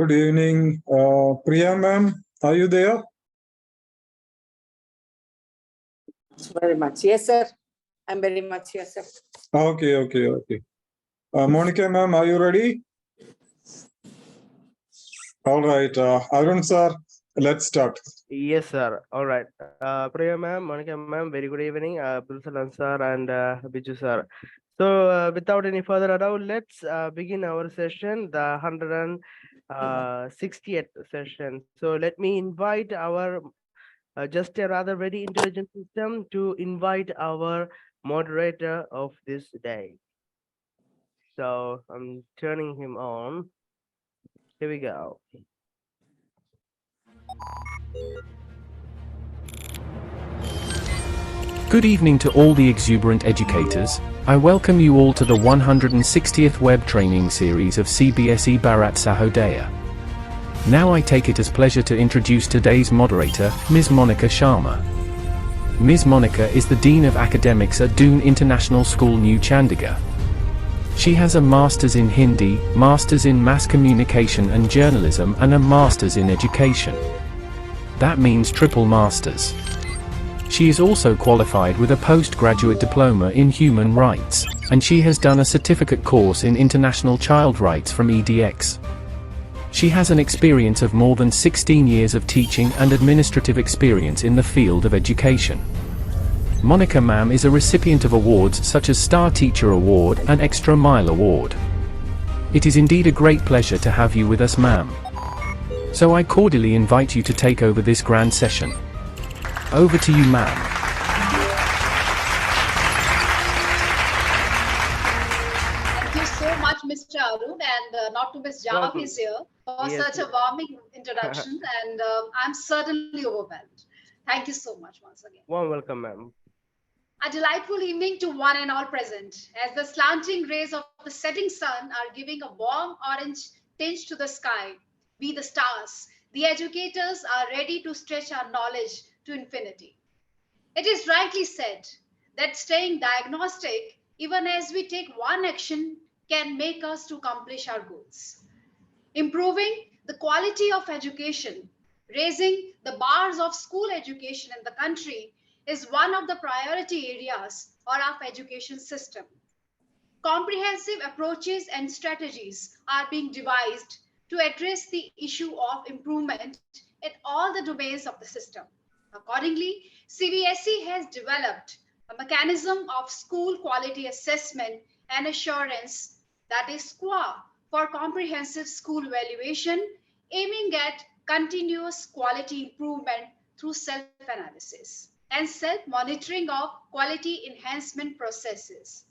Good evening. Priya ma'am, are you there? Very much. Yes, sir. I'm very much here, sir. Okay. Monica ma'am, are you ready? All right. Arun sir, let's start. Yes, sir. All right. Priya ma'am, Monica ma'am, very good evening. Abdul Salam sir and Biju sir. So, without any further ado, let's begin our session, the 160th session. So, let me invite our just a rather very intelligent system to invite our moderator of this day. So, I'm turning him on. Here we go. Good evening to all the exuberant educators. I welcome you all to the 160th web training series of CBSE Bharat Sahodaya. Now I take it as pleasure to introduce today's moderator, Ms. Monica Sharma. Ms. Monica is the Dean of Academics at Doon International School, New Chandigarh. She has a Masters in Hindi, Masters in Mass Communication and Journalism and a Masters in Education. That means triple Masters. She is also qualified with a postgraduate diploma in human rights, and she has done a certificate course in international child rights from EDX. She has an experience of more than 16 years of teaching and administrative experience in the field of education. Monica ma'am is a recipient of awards such as Star Teacher Award and Extra Mile Award. It is indeed a great pleasure to have you with us, ma'am. So I cordially invite you to take over this grand session. Over to you, ma'am. Thank you so much, Mr. Arun, and not to miss Jav is here for such a warming introduction, and I'm certainly overwhelmed. Thank you so much once again. Warm welcome, ma'am. A delightful evening to one and all present, as the slanting rays of the setting sun are giving a warm orange tinge to the sky. We the stars, the educators, are ready to stretch our knowledge to infinity. It is rightly said that staying diagnostic, even as we take one action, can make us to accomplish our goals. Improving the quality of education, raising the bars of school education in the country is one of the priority areas of our education system. Comprehensive approaches and strategies are being devised to address the issue of improvement in all the domains of the system. Accordingly, CBSE has developed a mechanism of school quality assessment and assurance, that is SQAAF, for comprehensive school evaluation, aiming at continuous quality improvement through self-analysis and self-monitoring of quality enhancement processes.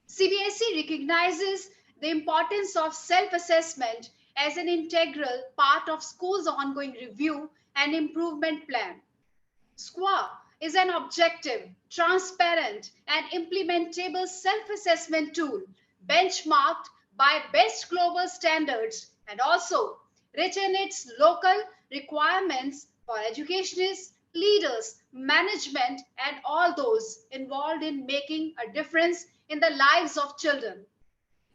CBSE recognizes the importance of self-assessment as an integral part of schools' ongoing review and improvement plan. SQUAF is an objective, transparent, and implementable self-assessment tool benchmarked by best global standards and also rich in its local requirements for educationists, leaders, management, and all those involved in making a difference in the lives of children.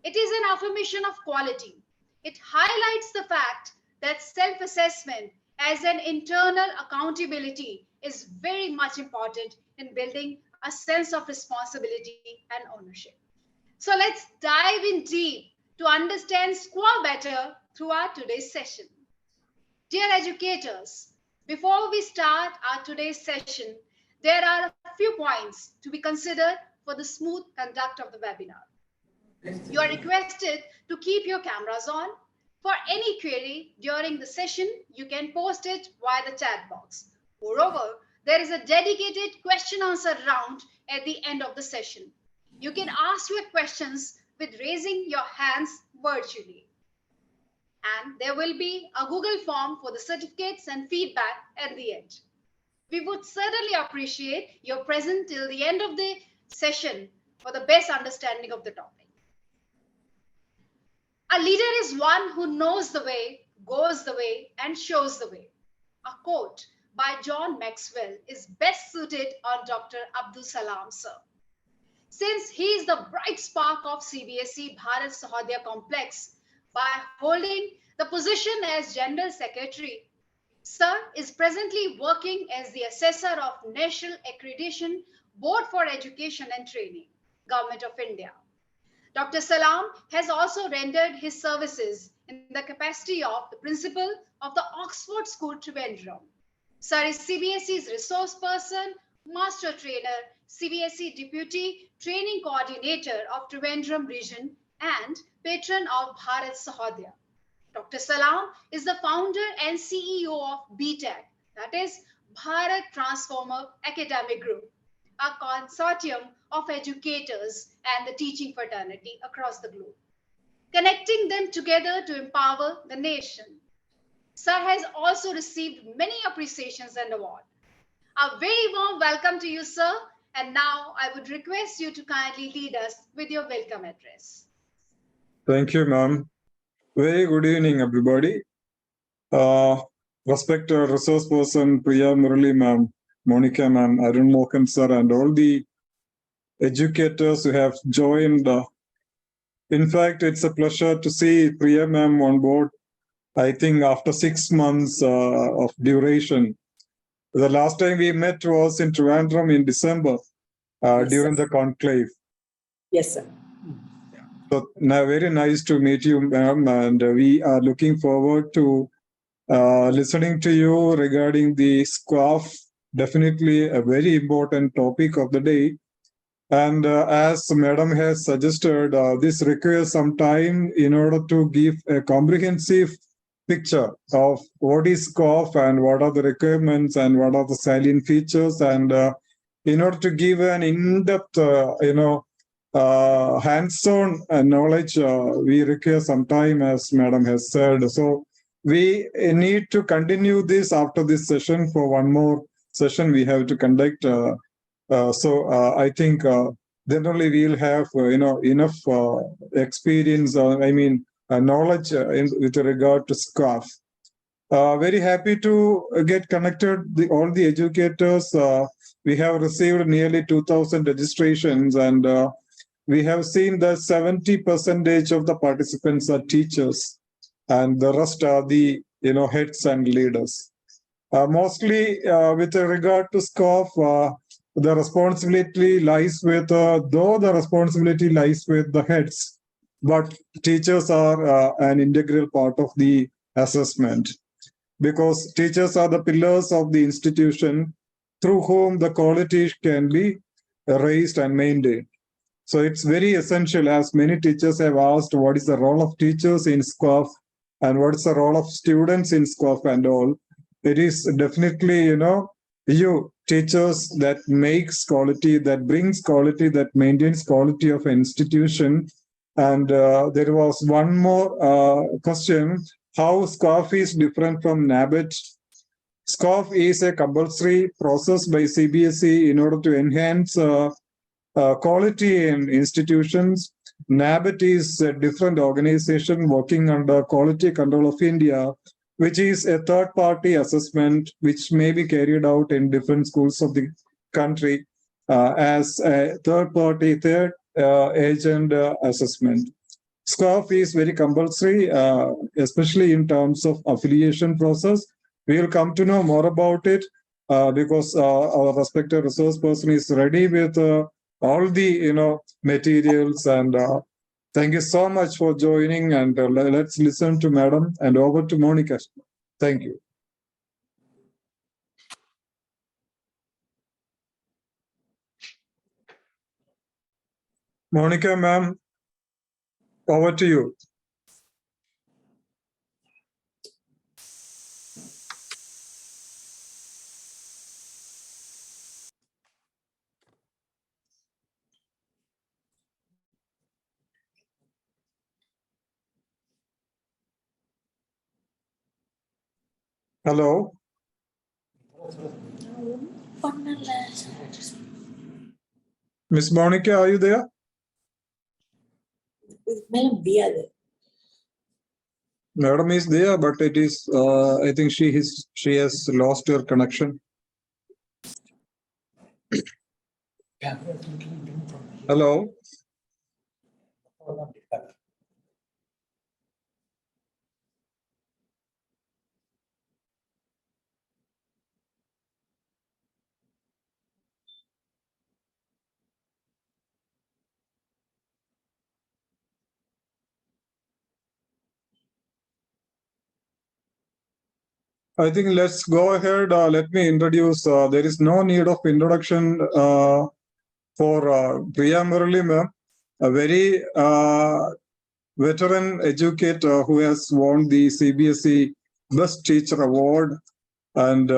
It is an affirmation of quality. It highlights the fact that self-assessment as an internal accountability is very much important in building a sense of responsibility and ownership. So let's dive in deep to understand SQUAF better throughout today's session. Dear educators, before we start our today's session, there are a few points to be considered for the smooth conduct of the webinar. You are requested to keep your cameras on. For any query during the session, you can post it via the chat box. Moreover, there is a dedicated question-answer round at the end of the session. You can ask your questions with raising your hands virtually. And there will be a Google form for the certificates and feedback at the end. We would certainly appreciate your presence till the end of the session for the best understanding of the topic. A leader is one who knows the way, goes the way, and shows the way. A quote by John Maxwell is best suited on Dr. Abdul Salam, sir. Since he is the bright spark of CBSE Bharat Sahodaya complex, by holding the position as General Secretary. Sir is presently working as the assessor of National Accreditation Board for Education and Training, Government of India. Dr. Salam has also rendered his services in the capacity of the principal of the Oxford School, Trivandrum. Sir is CBSE's resource person, master trainer, CBSE Deputy Training Coordinator of Trivandrum Region and patron of Bharat Sahodaya. Dr. Salam is the founder and CEO of BTAC, that is Bharat Transformer Academic Group, a consortium of educators and the teaching fraternity across the globe, connecting them together to empower the nation. Sir has also received many appreciations and awards. A very warm welcome to you, sir. And now I would request you to kindly lead us with your welcome address. Thank you, ma'am. Very good evening, everybody. Respected resource person Priya Murali ma'am, Monica ma'am, Arun Mohan sir, and all the educators who have joined. In fact, it's a pleasure to see Priya ma'am on board. I think after 6 months of duration. The last time we met was in Trivandrum in December during the conclave. Yes, sir. So now, very nice to meet you, ma'am, and we are looking forward to listening to you regarding the SQAAF. Definitely a very important topic of the day. And as Madam has suggested, this requires some time in order to give a comprehensive picture of what is SQAAF and what are the requirements and what are the salient features. And in order to give an in-depth, hands-on knowledge, we require some time, as Madam has said. So we need to continue this after this session. For one more session we have to conduct. I think then only we'll have enough experience. Knowledge with regard to SQAAF. Very happy to get connected. All the educators. We have received nearly 2,000 registrations, and we have seen that 70% of the participants are teachers, and the rest are the heads and leaders. Mostly with regard to SQAAF, the responsibility lies with the responsibility lies with the heads, but teachers are an integral part of the assessment, because teachers are the pillars of the institution through whom the quality can be raised and maintained. So it's very essential, as many teachers have asked, what is the role of teachers in SQAAF and what is the role of students in SQAAF and all. It is definitely, you teachers that makes quality, that brings quality, that maintains quality of an institution. And there was one more question, how SQAAF is different from NABET. SQAAF is a compulsory process by CBSE in order to enhance quality in institutions. NABET is a different organization working under Quality Control of India, which is a third-party assessment which may be carried out in different schools of the country as a third-party, agent assessment. SQAAF is very compulsory, especially in terms of affiliation process. We will come to know more about it because our respected resource person is ready with all the materials. And thank you so much for joining, and let's listen to Madam, and over to Monica. Thank you. Monica, ma'am, over to you. Hello. Miss Monica, are you there? Madam is there, but it is, I think she has lost her connection. Hello. I think let's go ahead. Let me introduce. There is no need of introduction for Priya Murali ma'am, a very veteran educator who has won the CBSE Best Teacher Award and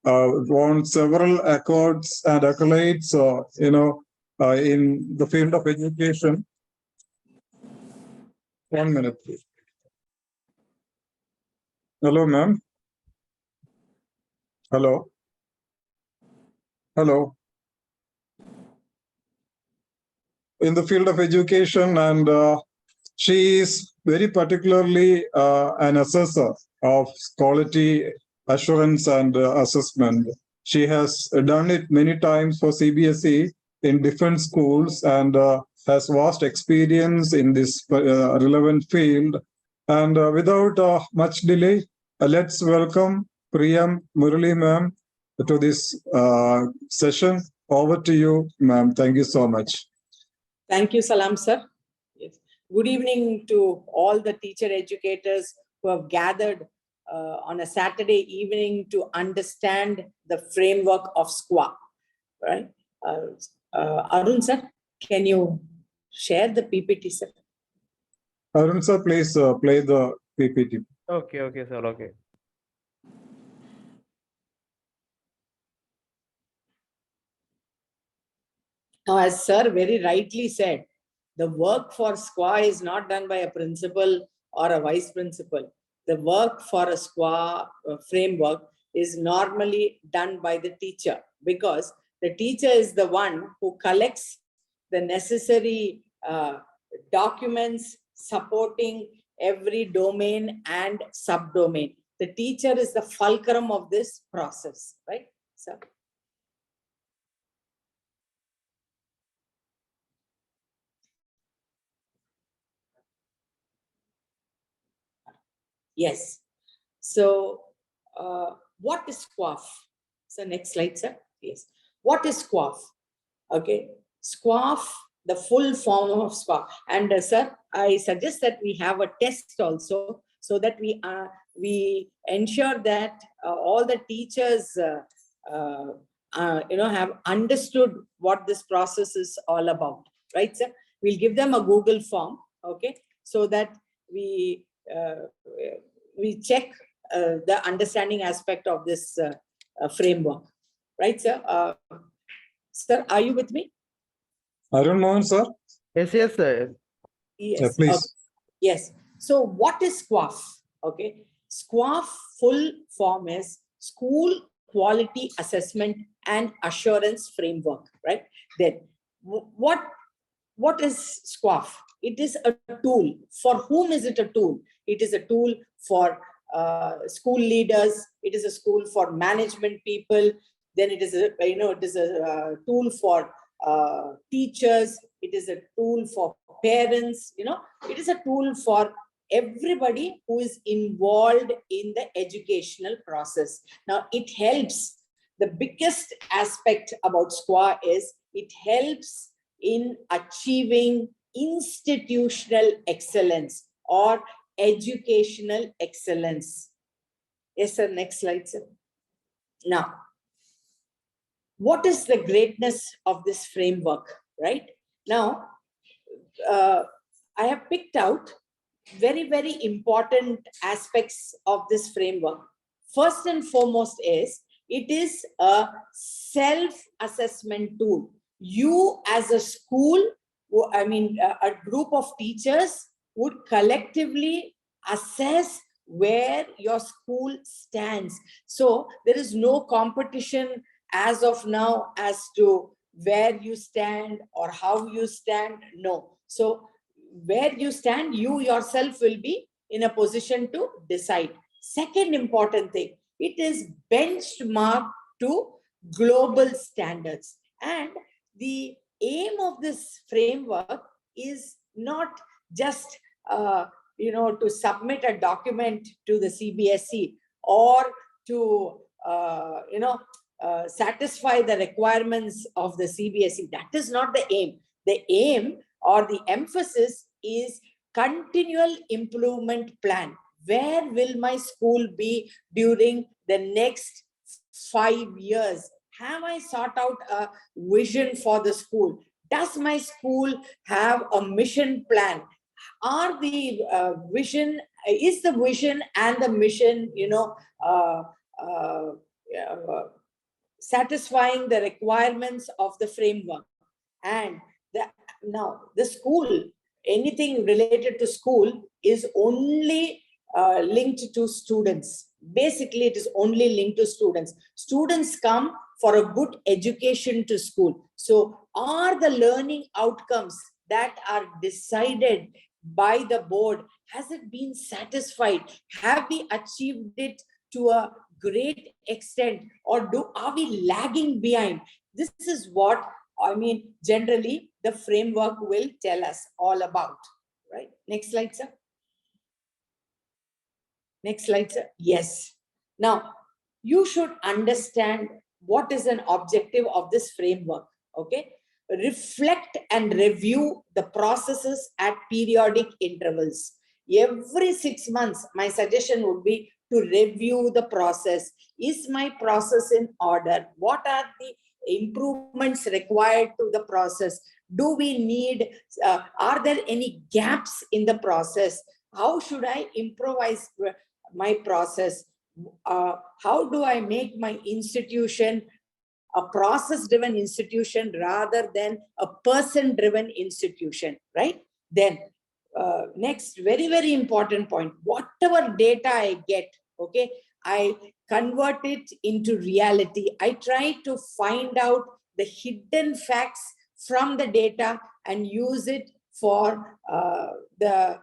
won several accolades and accolades, in the field of education. 1 minute, please. Hello, ma'am. Hello. Hello. In the field of education, and she is very particularly an assessor of quality assurance and assessment. She has done it many times for CBSE in different schools and has vast experience in this relevant field. And without much delay, let's welcome Priya Murali ma'am to this session. Over to you, ma'am. Thank you so much. Thank you, Salam sir. Yes. Good evening to all the teacher educators who have gathered on a Saturday evening to understand the framework of SQUAAF. Right? Arun sir, can you share the PPT, sir? Arun sir, please play the PPT. Okay, sir. Okay. Now, as sir very rightly said, the work for SQUAAF is not done by a principal or a vice principal. The work for a SQUAAF framework is normally done by the teacher, because the teacher is the one who collects the necessary documents supporting every domain and subdomain. The teacher is the fulcrum of this process, right, sir? Yes. So, what is SQUAAF? So, next slide, sir. Yes. What is SQUAAF? Okay. SQUAAF, the full form of SQUAAF. And sir, I suggest that we have a test also, so that we ensure that all the teachers, have understood what this process is all about. Right, sir? We'll give them a Google form. Okay. So that we check the understanding aspect of this framework. Right, sir? Sir, are you with me? Arun Mohan, sir? Yes, sir. Yes. Please. Okay. Yes. So what is SQUAAF? Okay. SQUAAF full form is School Quality Assessment and Assurance Framework. Right? Then what is SQUAAF? It is a tool. For whom is it a tool? It is a tool for school leaders. It is a tool for management people. Then it is a tool for teachers. It is a tool for parents. It is a tool for everybody who is involved in the educational process. Now, it helps. The biggest aspect about SQUAAF is it helps in achieving institutional excellence or educational excellence. Yes, sir. Next slide, sir. Now, what is the greatness of this framework, right? Now, I have picked out very, very important aspects of this framework. First and foremost is, it is a self-assessment tool. You as a school, a group of teachers would collectively assess where your school stands. So there is no competition as of now as to where you stand or how you stand. No. So where you stand, you yourself will be in a position to decide. Second important thing, it is benchmarked to global standards. And the aim of this framework is not just to submit a document to the CBSE or to satisfy the requirements of the CBSE. That is not the aim. The aim or the emphasis is continual improvement plan. Where will my school be during the next 5 years? Have I sought out a vision for the school? Does my school have a mission plan? Are the vision, is the vision and the mission, satisfying the requirements of the framework? And now the school, anything related to school is only linked to students. Basically, it is only linked to students. Students come for a good education to school. So are the learning outcomes that are decided by the board, has it been satisfied? Have we achieved it to a great extent, or are we lagging behind? This is what generally the framework will tell us all about, right? Next slide, sir. Next slide, sir. Yes. Now, you should understand what is an objective of this framework, okay? Reflect and review the processes at periodic intervals. Every 6 months, my suggestion would be to review the process. Is my process in order? What are the improvements required to the process? Do we need, are there any gaps in the process? How should I improvise my process? How do I make my institution a process-driven institution rather than a person-driven institution, right? Then next, very, very important point, whatever data I get, okay, I convert it into reality. I try to find out the hidden facts from the data and use it for the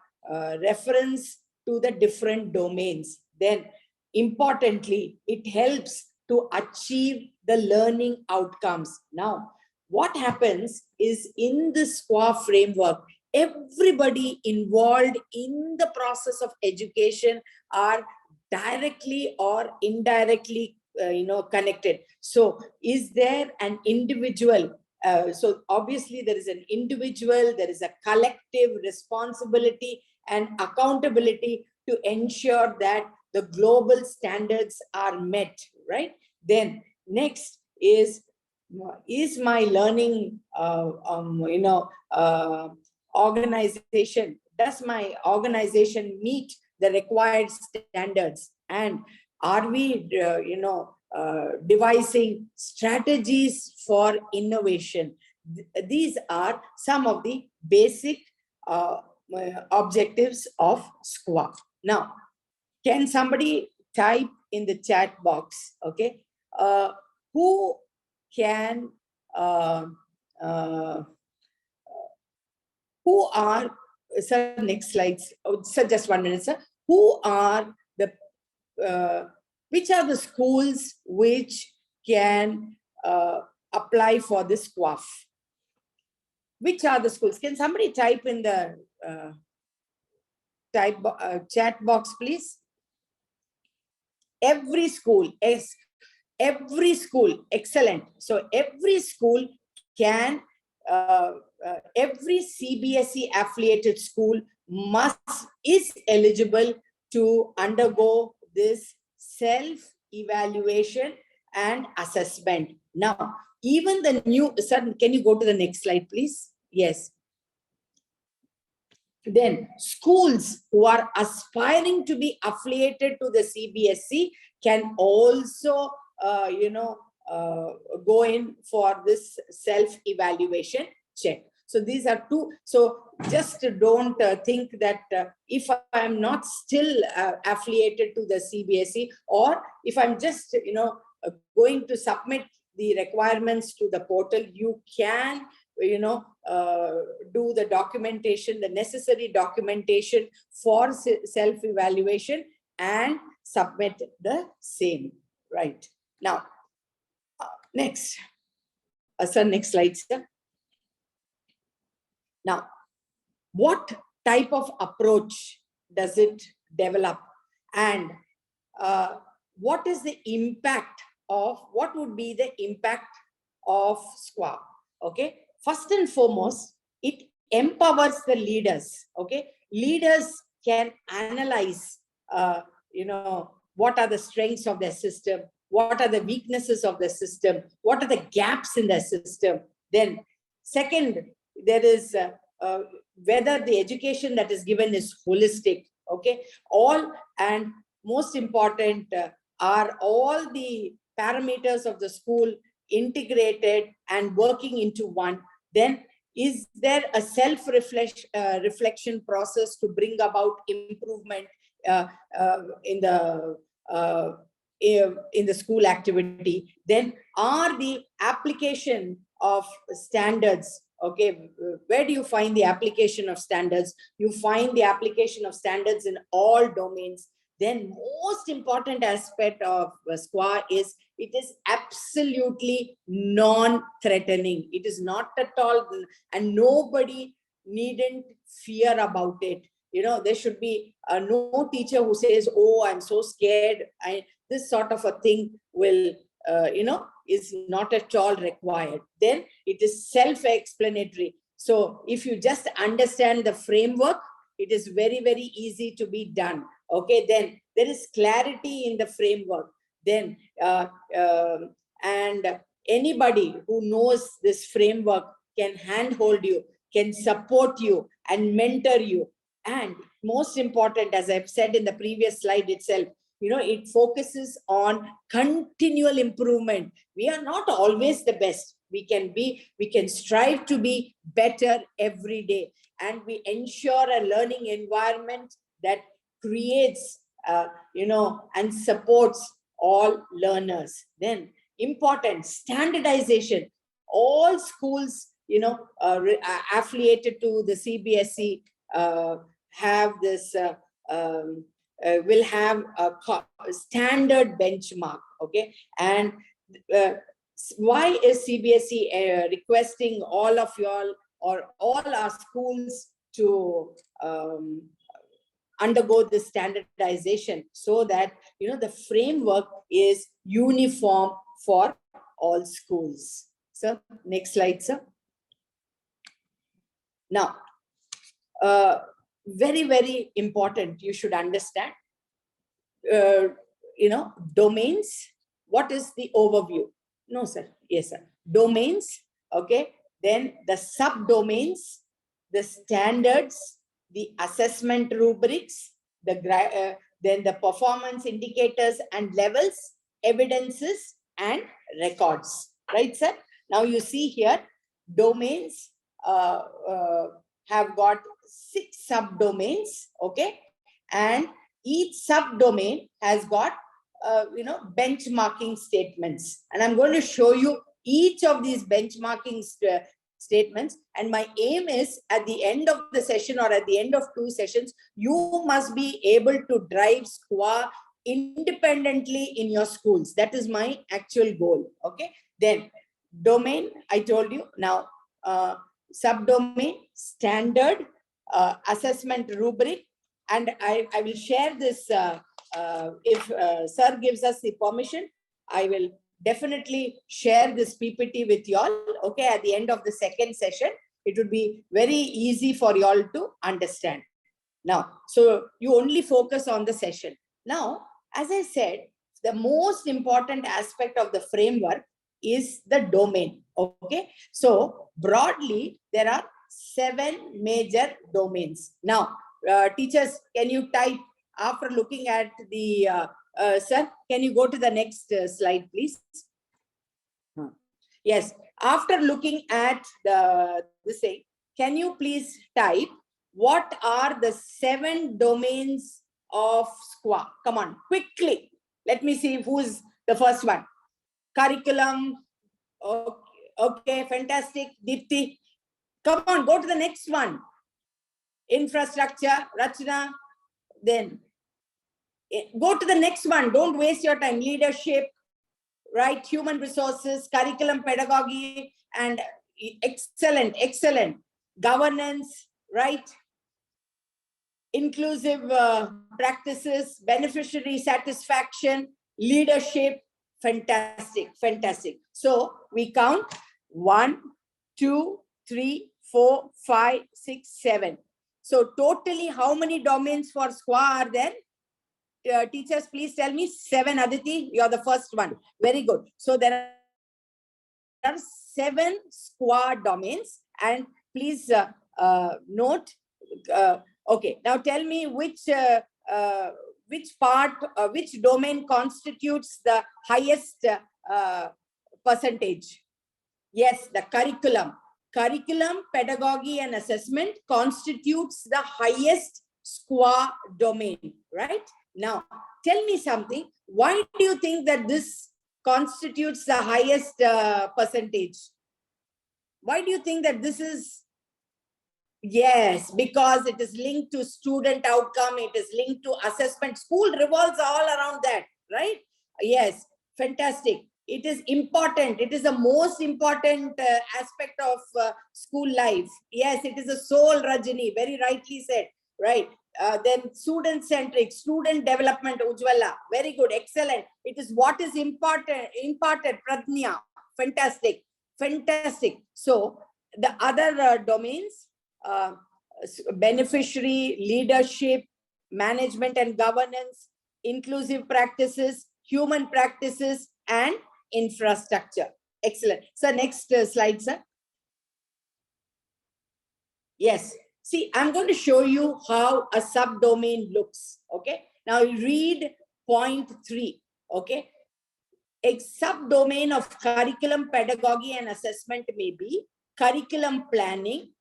reference to the different domains. Then importantly, it helps to achieve the learning outcomes. Now, what happens is in the SQAAF framework, everybody involved in the process of education are directly or indirectly connected. So is there an individual? So obviously there is an individual, there is a collective responsibility and accountability to ensure that the global standards are met, right? Then next is my learning organization, does my organization meet the required standards? And are we devising strategies for innovation? These are some of the basic objectives of SQUAF. Now, can somebody type in the chat box, okay? Who can, who are, sir, next slides. Oh, sir, just 1 minute, sir. Who are the, which are the schools which can apply for this SQUAF? Which are the schools? Can somebody type in the chat box, please? Every school, yes, every school, excellent. So every school can, every CBSE affiliated school is eligible to undergo this self-evaluation and assessment. Now, even the new, sir, can you go to the next slide, please? Yes. Then schools who are aspiring to be affiliated to the CBSE can also, go in for this self-evaluation check. So these are two. So just don't think that if I'm not still affiliated to the CBSE, or if I'm just, going to submit the requirements to the portal, you can, do the documentation, the necessary documentation for self-evaluation and submit the same, right? Now, next, sir, next slide, sir. Now, what type of approach does it develop? And what is the impact of, what would be the impact of SQUAF? Okay. First and foremost, it empowers the leaders, okay? Leaders can analyze what are the strengths of their system, what are the weaknesses of the system, what are the gaps in the system. Then second, there is whether the education that is given is holistic, okay? And most important, are all the parameters of the school integrated and working into one? Then is there a self-reflection process to bring about improvement in the school activity? Then are the application of standards, okay, where do you find the application of standards? You find the application of standards in all domains. Then most important aspect of SQA is it is absolutely non-threatening. It is not at all, and nobody needn't fear about it. There should be no teacher who says, oh, I'm so scared. This sort of a thing will, is not at all required. Then it is self-explanatory. So if you just understand the framework, it is very, very easy to be done. Okay, then there is clarity in the framework. Then, and anybody who knows this framework can handhold you, can support you and mentor you. And most important, as I've said in the previous slide itself, it focuses on continual improvement. We are not always the best. We can strive to be better every day. And we ensure a learning environment that creates, and supports all learners. Then important, standardization. All schools, affiliated to the CBSE have this, will have a standard benchmark, okay? And why is CBSE requesting all of y'all or all our schools to undergo this standardization? So that, the framework is uniform for all schools. So next slide, sir. Now, very, very important, you should understand, domains. What is the overview? No, sir. Yes, sir. Domains, okay. Then the subdomains, the standards, the assessment rubrics, then the performance indicators and levels, evidences and records. Right, sir? Now you see here, domains have got 6 subdomains, okay? And each subdomain has got, benchmarking statements. And I'm going to show you each of these benchmarking statements. And my aim is at the end of the session or at the end of 2 sessions, you must be able to drive SQA independently in your schools. That is my actual goal, okay? Then domain, I told you. Now, subdomain, standard, assessment rubric, and I will share this, if sir gives us the permission, I will definitely share this PPT with y'all, okay, at the end of the 2nd session. It would be very easy for y'all to understand. Now, so you only focus on the session. Now, as I said, the most important aspect of the framework is the domain, okay? So broadly, there are 7 major domains. Now, teachers, can you type after looking at the, sir, can you go to the next slide, please? Yes, after looking at this thing, can you please type what are the 7 domains of SQA? Come on, quickly. Let me see who's the first one. Curriculum. Okay, fantastic. Deepthi. Come on, go to the next one. Infrastructure, Rachna. Then go to the next one. Don't waste your time. Leadership, right? Human resources, curriculum, pedagogy, and excellent, excellent. Governance, right? Inclusive practices, beneficiary satisfaction, leadership. Fantastic, fantastic. So we count 1, 2, 3, 4, 5, 6, 7. So totally how many domains for SQA are there? teachers, please tell me 7. Aditi, you're the first one. Very good. So there are 7 SQUA domains, and please note. Okay, now tell me which domain constitutes the highest percentage. Yes, the curriculum. Curriculum, pedagogy, and assessment constitutes the highest SQUA domain, right? Now, tell me something. Why do you think that this constitutes the highest percentage? Why do you think that this is? Yes, because it is linked to student outcome. It is linked to assessment. School revolves all around that, right? Yes, fantastic. It is important. It is the most important aspect of school life. Yes, it is a soul, Rajini. Very rightly said, right? Then student-centric, student development, Ujwala. Very good, excellent. It is what is imparted, Pradnya. Fantastic, fantastic. So the other domains, beneficiary, leadership, management and governance, inclusive practices, human practices, and infrastructure. Excellent. So next slide, sir. Yes. See, I'm going to show you how a subdomain looks. Okay. Now read point 3. Okay. A subdomain of curriculum, pedagogy, and assessment may be curriculum planning,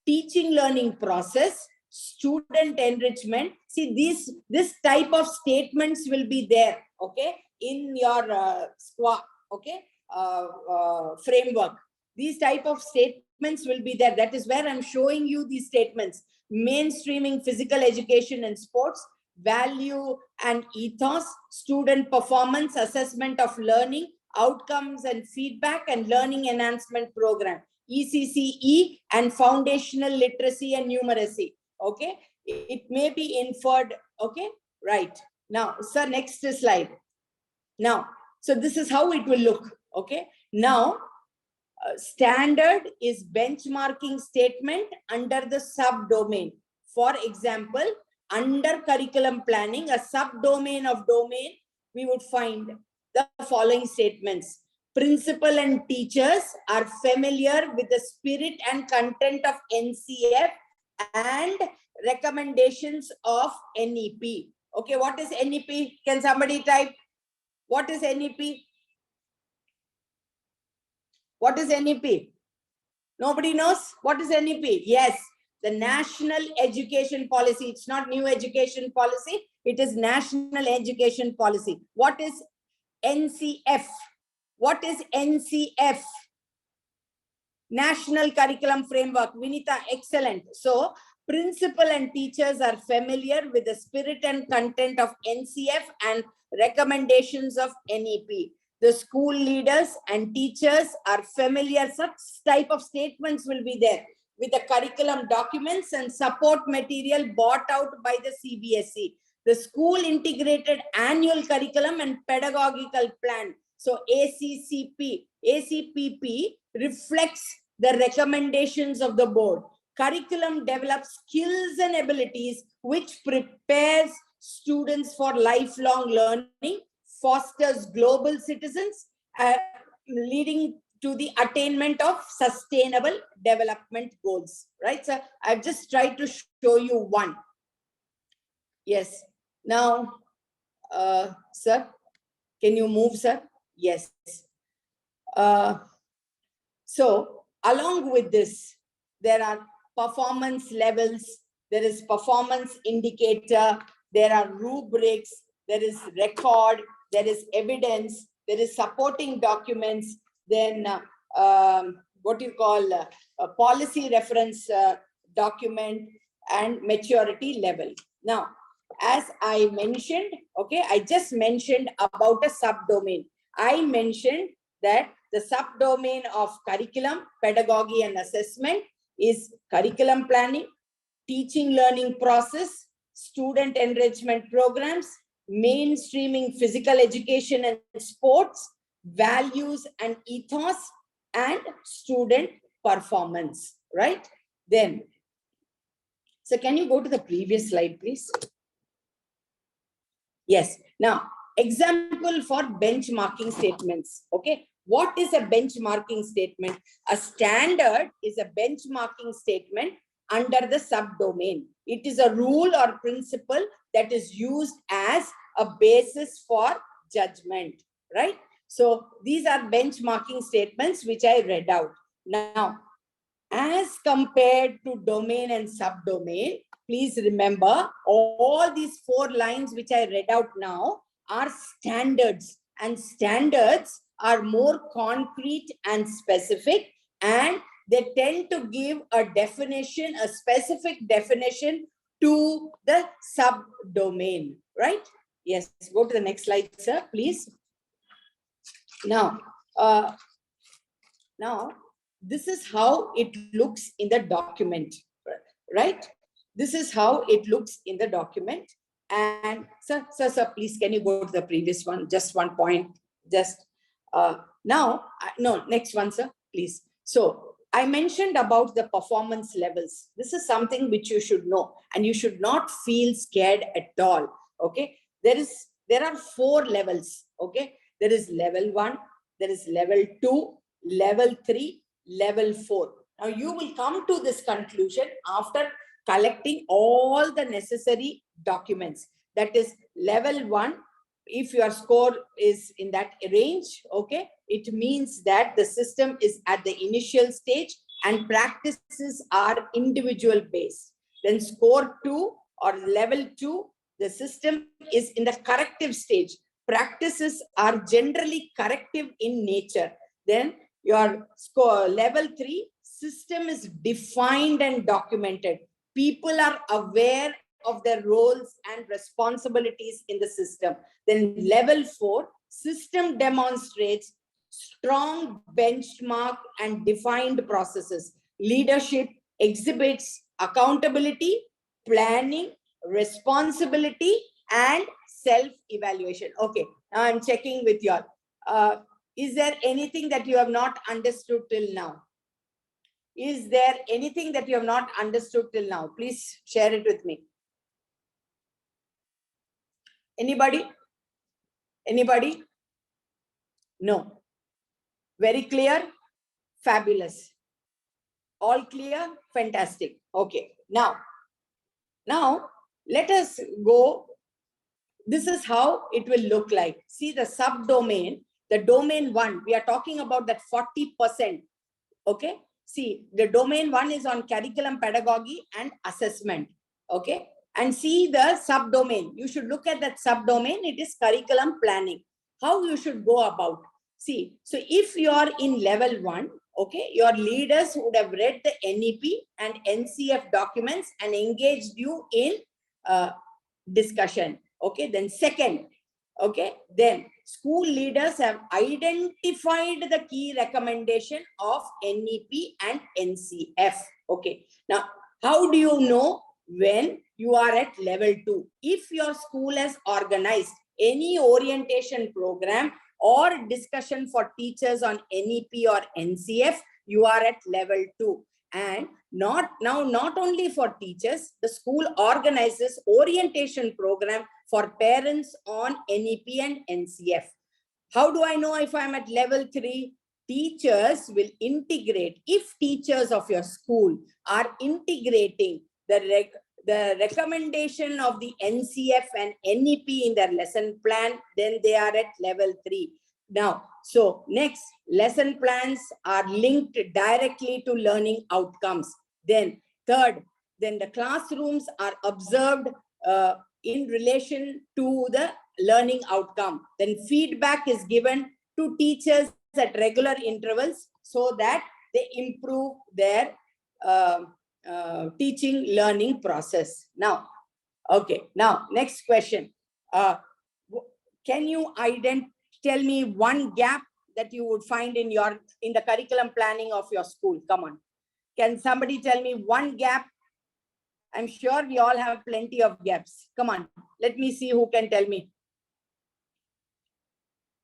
teaching learning process, student enrichment. See, this type of statements will be there, okay, in your SQUAAF, okay, framework. These type of statements will be there. That is where I'm showing you these statements. Mainstreaming physical education and sports, value and ethos, student performance, assessment of learning, outcomes and feedback, and learning enhancement program. ECCE and foundational literacy and numeracy. Okay, it may be inferred. Okay, right. Now, sir, next slide. Now, so this is how it will look. Okay, now standard is benchmarking statement under the subdomain. For example, under curriculum planning, a subdomain of domain, we would find the following statements. Principal and teachers are familiar with the spirit and content of NCF and recommendations of NEP. Okay, what is NEP? Can somebody type? What is NEP? What is NEP? Nobody knows? What is NEP? Yes, the National Education Policy. It's not New Education Policy. It is National Education Policy. What is NCF? What is NCF? National Curriculum Framework. Vinita, excellent. So, principal and teachers are familiar with the spirit and content of NCF and recommendations of NEP. The school leaders and teachers are familiar. Such type of statements will be there with the curriculum documents and support material bought out by the CBSE. The school integrated annual curriculum and pedagogical plan. So ACCP, ACPP reflects the recommendations of the board. Curriculum develops skills and abilities which prepares students for lifelong learning, fosters global citizens, leading to the attainment of sustainable development goals. Right, sir? I've just tried to show you one. Yes. Now, sir, can you move, sir? Yes. So, along with this, there are performance levels, there is performance indicator, there are rubrics, there is record, there is evidence, there is supporting documents, then what you call a policy reference document, and maturity level. Now, as I mentioned, okay, I just mentioned about a subdomain. I mentioned that the subdomain of curriculum, pedagogy, and assessment is curriculum planning, teaching learning process, student enrichment programs, mainstreaming physical education and sports, values and ethos, and student performance, right? Then, so can you go to the previous slide, please? Yes. Now, example for benchmarking statements. Okay. What is a benchmarking statement? A standard is a benchmarking statement under the subdomain. It is a rule or principle that is used as a basis for judgment, right? So these are benchmarking statements which I read out. Now, as compared to domain and subdomain, please remember all these 4 lines which I read out now are standards, and standards are more concrete and specific, and they tend to give a definition, a specific definition to the subdomain, right? Yes, go to the next slide, sir, please. Now, this is how it looks in the document, right? This is how it looks in the document. And sir, please, can you go to the previous one? Just one point. Just no, next one, sir, please. So I mentioned about the performance levels. This is something which you should know, and you should not feel scared at all. Okay, there are 4 levels. Okay, there is level 1, there is level 2, level 3, level 4. Now you will come to this conclusion after collecting all the necessary documents. That is level 1. If your score is in that range, okay, it means that the system is at the initial stage and practices are individual based. Then score 2 or level 2, the system is in the corrective stage. Practices are generally corrective in nature. Then your score level 3, system is defined and documented. People are aware of their roles and responsibilities in the system. Then level 4, system demonstrates strong benchmark and defined processes. Leadership exhibits accountability, planning, responsibility, and self-evaluation. Okay, now I'm checking with you all. Is there anything that you have not understood till now? Is there anything that you have not understood till now? Please share it with me. Anybody? Anybody? No. Very clear? Fabulous. All clear? Fantastic. Okay. Now let us go. This is how it will look like. See the subdomain, the domain 1, we are talking about that 40%. Okay. See, the domain 1 is on curriculum, pedagogy, and assessment. Okay. And see the subdomain. You should look at that subdomain. It is curriculum planning. How you should go about. See, so if you are in level 1, okay, your leaders would have read the NEP and NCF documents and engaged you in discussion. Okay, then second, okay, then school leaders have identified the key recommendation of NEP and NCF. Okay, now how do you know when you are at level 2? If your school has organized any orientation program or discussion for teachers on NEP or NCF, you are at level 2. And not only for teachers, the school organizes orientation program for parents on NEP and NCF. How do I know if I'm at level 3? Teachers will integrate. If teachers of your school are integrating the recommendation of the NCF and NEP in their lesson plan, then they are at level 3. Now, so next, lesson plans are linked directly to learning outcomes. Then third, then the classrooms are observed in relation to the learning outcome. Then feedback is given to teachers at regular intervals so that they improve their teaching learning process. Now, okay, now next question. Can you tell me one gap that you would find in the curriculum planning of your school? Come on. Can somebody tell me one gap? I'm sure we all have plenty of gaps. Come on. Let me see who can tell me.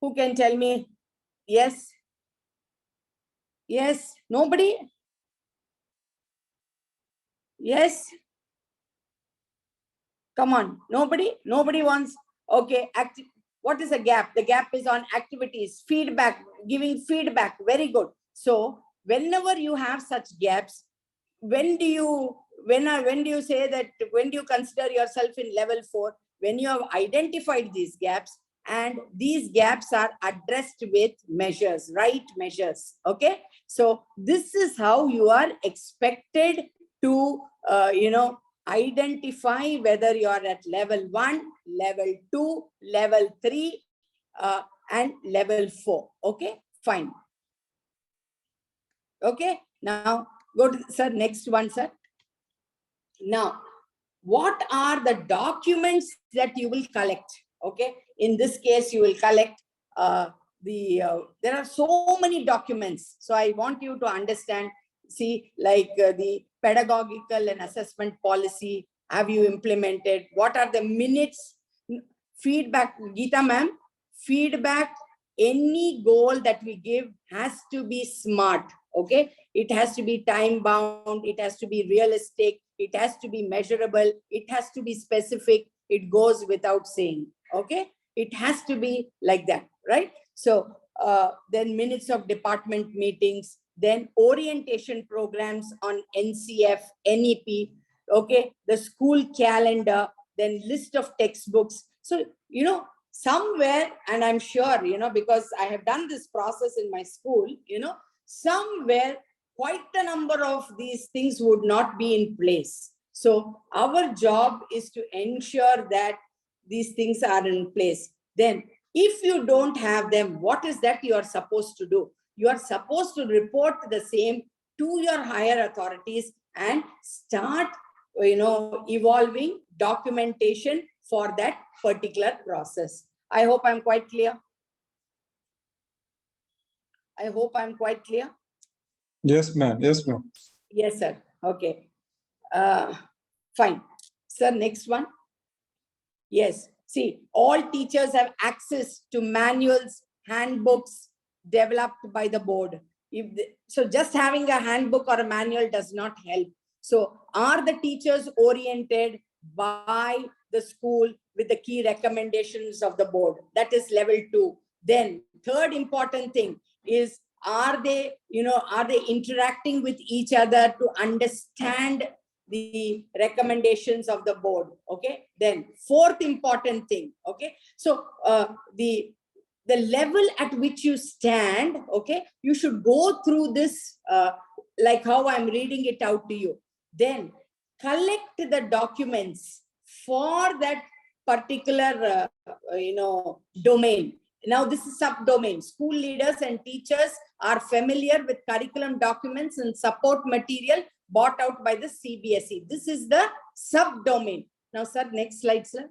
Who can tell me? Yes. Yes. Nobody? Yes. Come on. Nobody? Nobody wants. Okay, what is a gap? The gap is on activities, feedback, giving feedback. Very good. So whenever you have such gaps, when do you say that, when do you consider yourself in level 4? When you have identified these gaps, and these gaps are addressed with measures, right measures. Okay, so this is how you are expected to identify whether you are at level 1, level 2, level 3, and level 4. Okay, fine. Okay, now go to, sir, next one, sir. Now, what are the documents that you will collect? Okay, in this case, you will collect there are so many documents. So I want you to understand, see, like the pedagogical and assessment policy, have you implemented? What are the minutes? Feedback, Geeta ma'am, feedback, any goal that we give has to be smart. Okay, it has to be time bound, it has to be realistic, it has to be measurable, it has to be specific. It goes without saying. Okay, it has to be like that, right? So then minutes of department meetings, then orientation programs on NCF, NEP, okay, the school calendar, then list of textbooks. So, somewhere, and I'm sure, because I have done this process in my school, somewhere quite a number of these things would not be in place. So our job is to ensure that these things are in place. Then if you don't have them, what is that you are supposed to do? You are supposed to report the same to your higher authorities and start, evolving documentation for that particular process. I hope I'm quite clear. I hope I'm quite clear. Yes, ma'am. Yes, ma'am. Yes, sir. Okay. Fine. Sir, next one. Yes. See, all teachers have access to manuals, handbooks developed by the board. So just having a handbook or a manual does not help. So are the teachers oriented by the school with the key recommendations of the board? That is level 2. Then third important thing is, are they interacting with each other to understand the recommendations of the board? Okay, then fourth important thing. Okay, so the level at which you stand, okay, you should go through this like how I'm reading it out to you. Then collect the documents for that particular domain. Now this is subdomain. School leaders and teachers are familiar with curriculum documents and support material bought out by the CBSE. This is the subdomain. Now, sir, next slide, sir.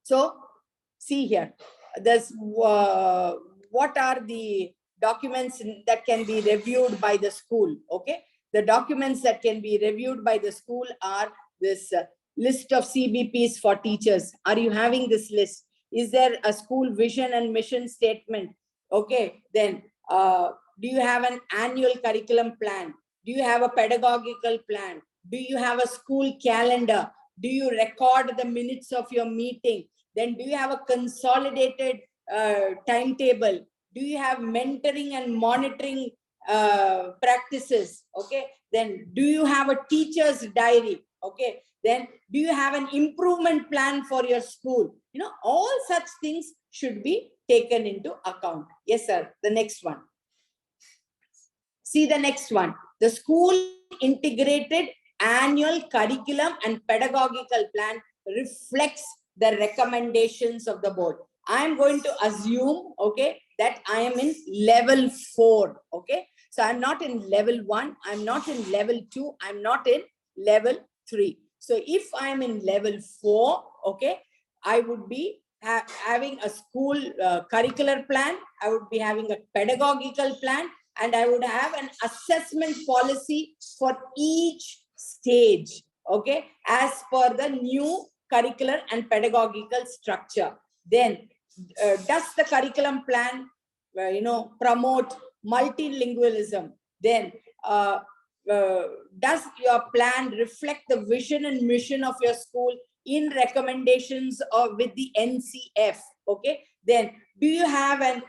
So, see here. There's what are the documents that can be reviewed by the school? Okay, the documents that can be reviewed by the school are this list of CBPs for teachers. Are you having this list? Is there a school vision and mission statement? Okay, then do you have an annual curriculum plan? Do you have a pedagogical plan? Do you have a school calendar? Do you record the minutes of your meeting? Then do you have a consolidated timetable? Do you have mentoring and monitoring practices? Okay, then do you have a teacher's diary? Okay, then do you have an improvement plan for your school? All such things should be taken into account. Yes, sir. The next one. See the next one. The school integrated annual curriculum and pedagogical plan reflects the recommendations of the board. I am going to assume, okay, that I am in level 4. Okay, so I'm not in level 1, I'm not in level 2, I'm not in level 3. So if I'm in level 4, okay, I would be having a school curricular plan, I would be having a pedagogical plan, and I would have an assessment policy for each stage, okay, as per the new curricular and pedagogical structure. Then does the curriculum plan promote multilingualism? Then does your plan reflect the vision and mission of your school? in recommendations or with the NCF? Okay, then do you have an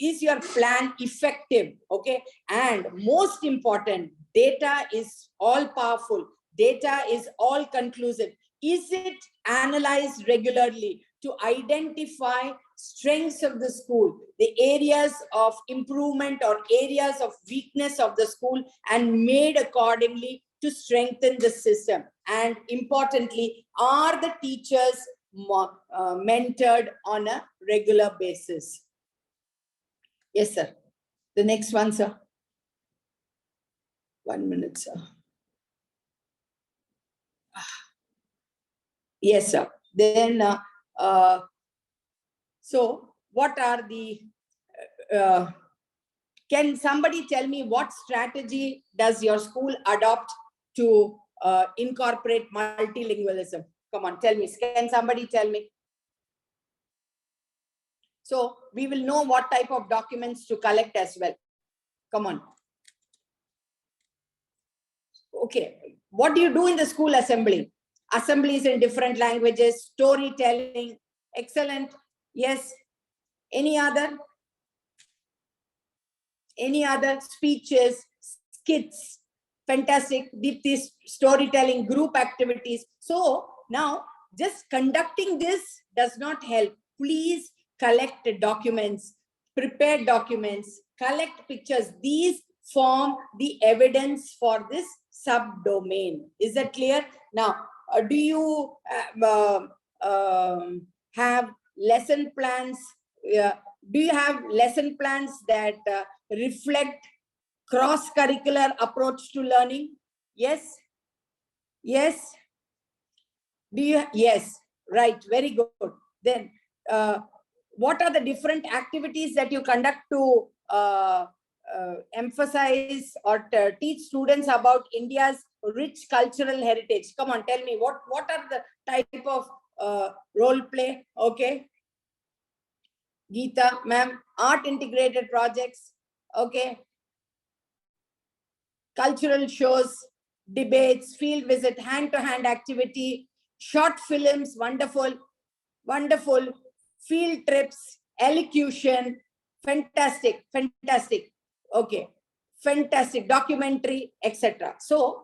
is your plan effective? Okay, and most important, data is all powerful, data is all conclusive. Is it analyzed regularly to identify strengths of the school, the areas of improvement or areas of weakness of the school, and made accordingly to strengthen the system? And importantly, are the teachers mentored on a regular basis? Yes, sir. The next one, sir. 1 minute, sir. Yes, sir. Then, so what are the, can somebody tell me what strategy does your school adopt to incorporate multilingualism? Come on, tell me. Can somebody tell me? So we will know what type of documents to collect as well. Come on. Okay. What do you do in the school assembly? Assemblies in different languages, storytelling, excellent. Yes. Any other? Any other speeches, skits? Fantastic. Deepthi, storytelling, group activities. So now just conducting this does not help. Please collect documents, prepare documents, collect pictures. These form the evidence for this subdomain. Is that clear? Now, do you have lesson plans? Do you have lesson plans that reflect cross-curricular approach to learning? Yes? Yes? Do you? Yes, right, very good. Then, what are the different activities that you conduct to emphasize or teach students about India's rich cultural heritage? Come on, tell me, what are the type of role play? Okay. Geeta, ma'am, art integrated projects. Okay. Cultural shows, debates, field visit, hand-to-hand activity, short films, wonderful, wonderful, field trips, elocution, fantastic, fantastic. Okay, fantastic, documentary, etc. So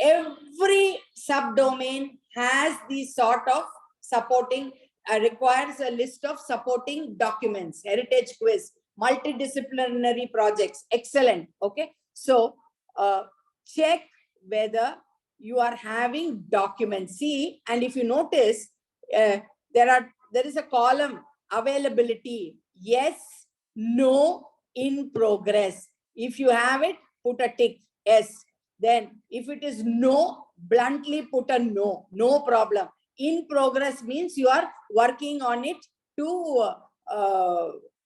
every subdomain has the sort of supporting, requires a list of supporting documents, heritage quiz, multidisciplinary projects, excellent. Okay, so check whether you are having documents. See, and if you notice, there is a column, availability, yes, no, in progress. If you have it, put a tick, yes. Then if it is no, bluntly put a no, no problem. In progress means you are working on it to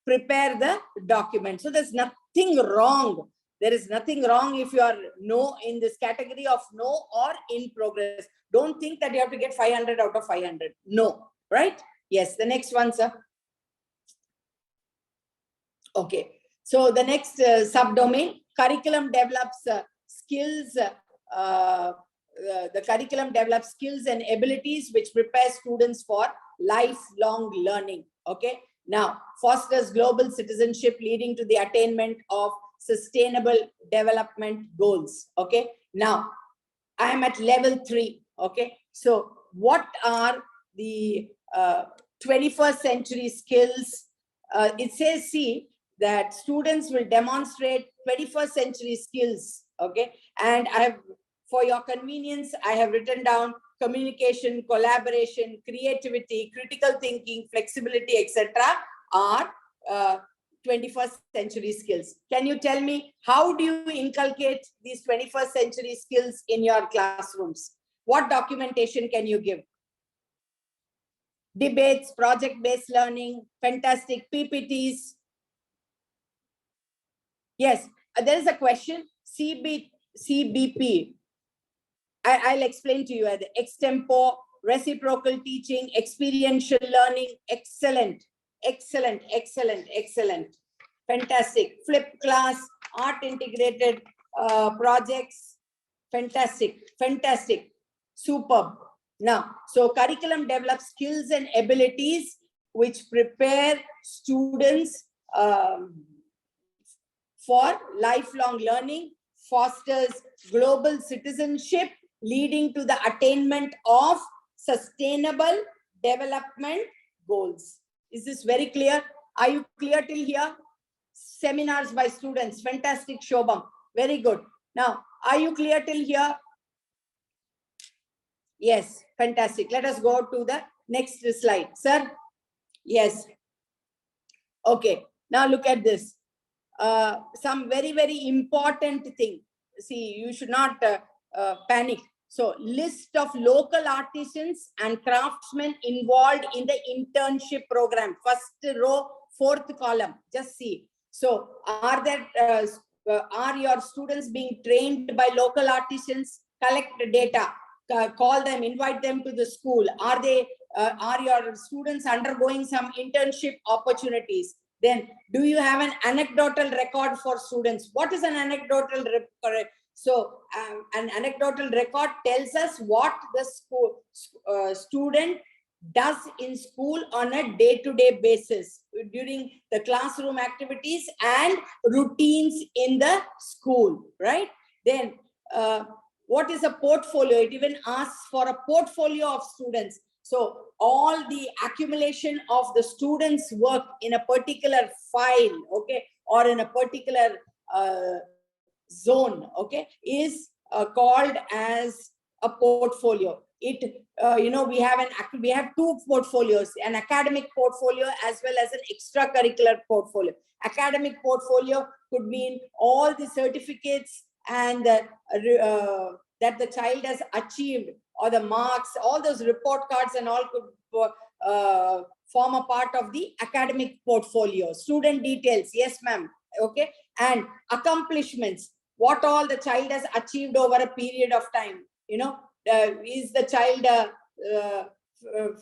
prepare the document. So there's nothing wrong. There is nothing wrong if you are no in this category of no or in progress. Don't think that you have to get 500 out of 500. No, right? Yes, the next one, sir. Okay, so the next subdomain, curriculum develops skills. The curriculum develops skills and abilities which prepare students for lifelong learning. Okay, now fosters global citizenship leading to the attainment of sustainable development goals. Okay, now I am at level 3. Okay, so what are the 21st century skills? It says, see, that students will demonstrate 21st century skills. Okay, and I have, for your convenience, I have written down communication, collaboration, creativity, critical thinking, flexibility, etc. are 21st century skills. Can you tell me, how do you inculcate these 21st century skills in your classrooms? What documentation can you give? Debates, project-based learning, fantastic, PPTs. Yes, there is a question, CBP. I'll explain to you. Extempo, reciprocal teaching, experiential learning, excellent, excellent, excellent, excellent. Fantastic. Flip class, art integrated projects, fantastic, fantastic. Superb. Now, so curriculum develops skills and abilities which prepare students for lifelong learning, fosters global citizenship, leading to the attainment of sustainable development goals. Is this very clear? Are you clear till here? Seminars by students. Fantastic, Shobham. Very good. Now, are you clear till here? Yes, fantastic. Let us go to the next slide. Sir? Yes. Okay. Now look at this. Some very, very important thing. See, you should not panic. So, list of local artisans and craftsmen involved in the internship program. First row, fourth column. Just see. So, are your students being trained by local artisans? Collect the data. Call them, invite them to the school. Are your students undergoing some internship opportunities? Then, do you have an anecdotal record for students? What is an anecdotal record? So, an anecdotal record tells us what the student does in school on a day-to-day basis during the classroom activities and routines in the school, right? Then, what is a portfolio? It even asks for a portfolio of students. So all the accumulation of the students' work in a particular file, okay, or in a particular zone, okay, is called as a portfolio. It, we have two portfolios, an academic portfolio as well as an extracurricular portfolio. Academic portfolio could mean all the certificates and that the child has achieved, or the marks, all those report cards and all could form a part of the academic portfolio. Student details, yes ma'am, okay, and accomplishments, what all the child has achieved over a period of time. Is the child a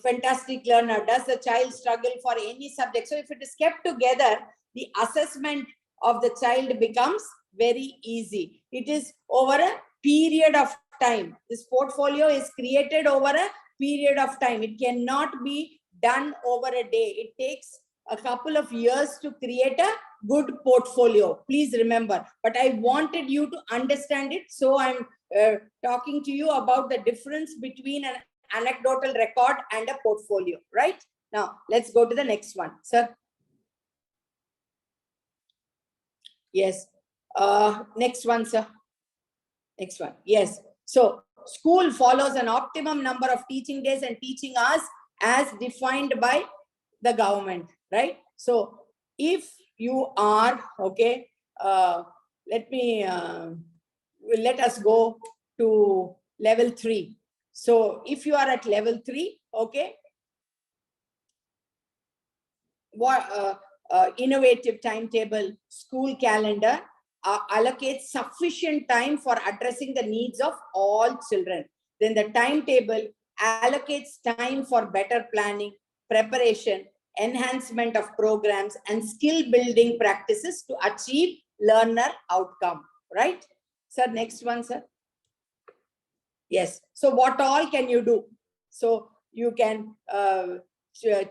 fantastic learner? Does the child struggle for any subject? So if it is kept together, the assessment of the child becomes very easy. It is over a period of time. This portfolio is created over a period of time. It cannot be done over a day. It takes a couple of years to create a good portfolio. Please remember. But I wanted you to understand it. So I'm talking to you about the difference between an anecdotal record and a portfolio, right? Now, let's go to the next one, sir. Yes. Next one, sir. Next one. Yes. So, school follows an optimum number of teaching days and teaching hours as defined by the government, right? So, if you are, okay, let us go to level 3. So, if you are at level 3, okay, what innovative timetable, school calendar allocates sufficient time for addressing the needs of all children. Then the timetable allocates time for better planning, preparation, enhancement of programs, and skill building practices to achieve learner outcome, right? Sir, next one, sir. Yes. So what all can you do? So you can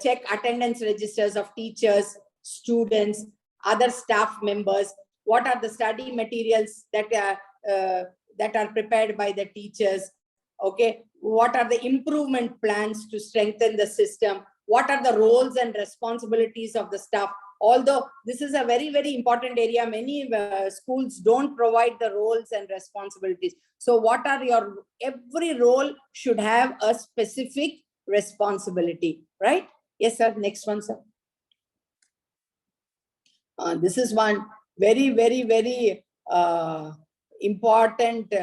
check attendance registers of teachers, students, other staff members. What are the study materials that are prepared by the teachers? Okay. What are the improvement plans to strengthen the system? What are the roles and responsibilities of the staff? Although this is a very, very important area, many schools don't provide the roles and responsibilities. So what are every role should have a specific responsibility, right? Yes, sir. Next one, sir. This is one very, very, very important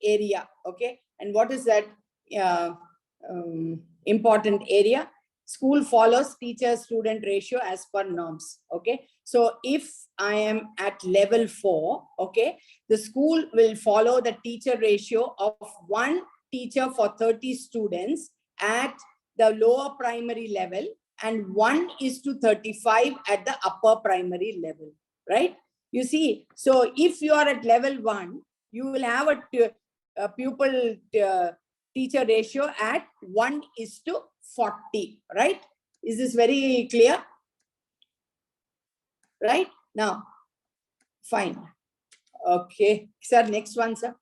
area, okay? And what is that important area? School follows teacher-student ratio as per norms, okay? So if I am at level 4, okay, the school will follow the teacher ratio of 1 teacher for 30 students at the lower primary level and 1:35 at the upper primary level, right? You see, so if you are at level 1, you will have a pupil teacher ratio at 1:40, right? Is this very clear? Right? Now, fine. Okay. Sir, next one, sir.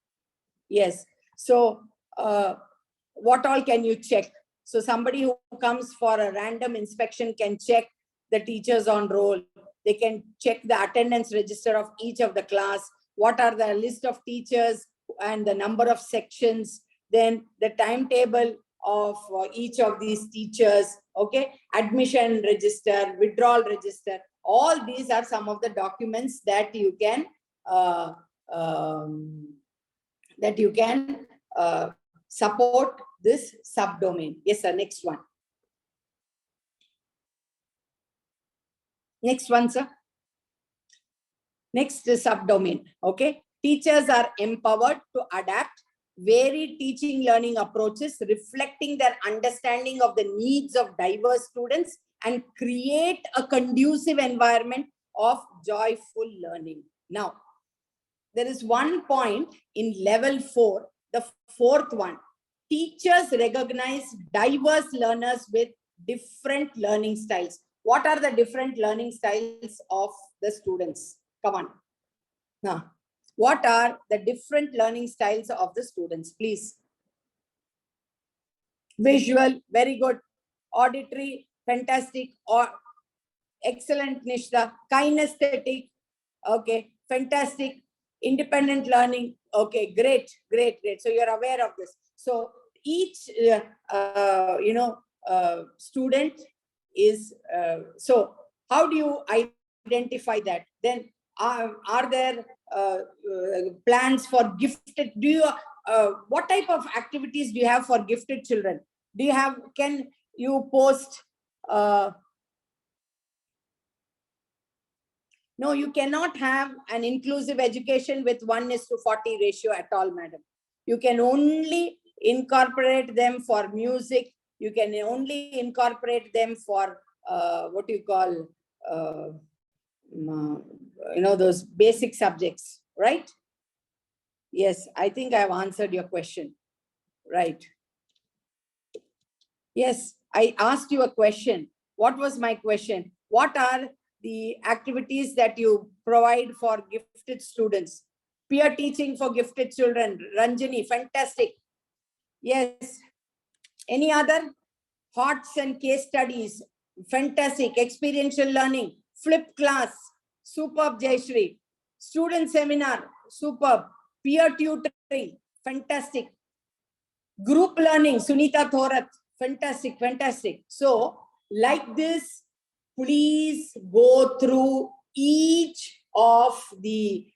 Yes. So, what all can you check? So somebody who comes for a random inspection can check the teachers on roll. They can check the attendance register of each of the class. What are the list of teachers and the number of sections, then the timetable of each of these teachers, okay, admission register, withdrawal register. All these are some of the documents that you can support this subdomain. Yes, sir. Next one. Next one, sir. Next is subdomain. Okay. Teachers are empowered to adapt varied teaching learning approaches, reflecting their understanding of the needs of diverse students and create a conducive environment of joyful learning. Now, there is one point in level 4, the fourth one. Teachers recognize diverse learners with different learning styles. What are the different learning styles of the students? Come on. Now, what are the different learning styles of the students, please? Visual, very good. Auditory, fantastic. Or excellent, Nishta. Kinesthetic, okay, fantastic. Independent learning, okay, great, great, great. So you're aware of this. So each, student is, so how do you identify that? Then are there plans for gifted, do you, what type of activities do you have for gifted children? Do you have, can you post, no, you cannot have an inclusive education with 1:40 ratio at all, madam. You can only incorporate them for music. You can only incorporate them for what you call, those basic subjects, right? Yes, I think I've answered your question. Right. Yes, I asked you a question. What was my question? What are the activities that you provide for gifted students? Peer teaching for gifted children. Ranjani, fantastic. Yes. Any other? Thoughts and case studies. Fantastic. Experiential learning. Flip class. Superb, Jayashree. Student seminar. Superb. Peer tutoring. Fantastic. Group learning. Sunita Thorat. Fantastic, fantastic. So, like this, please go through each of the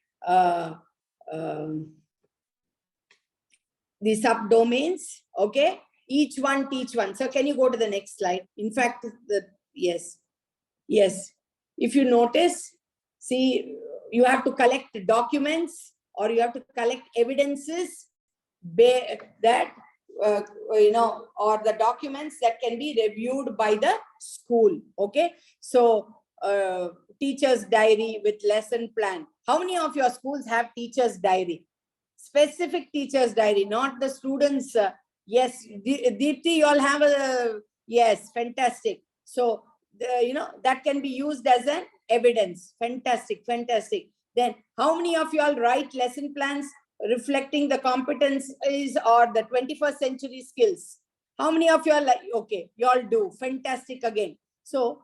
subdomains, okay? Each one, teach one. So can you go to the next slide? In fact, yes. If you notice, see, you have to collect documents or you have to collect evidences that, or the documents that can be reviewed by the school, okay? So, teacher's diary with lesson plan. How many of your schools have teacher's diary? Specific teacher's diary, not the students. Yes, Deepthi, you all have a, yes, fantastic. So, that can be used as an evidence. Fantastic, fantastic. Then, how many of you all write lesson plans reflecting the competencies or the 21st century skills? How many of you all, like, okay, you all do, fantastic again. So,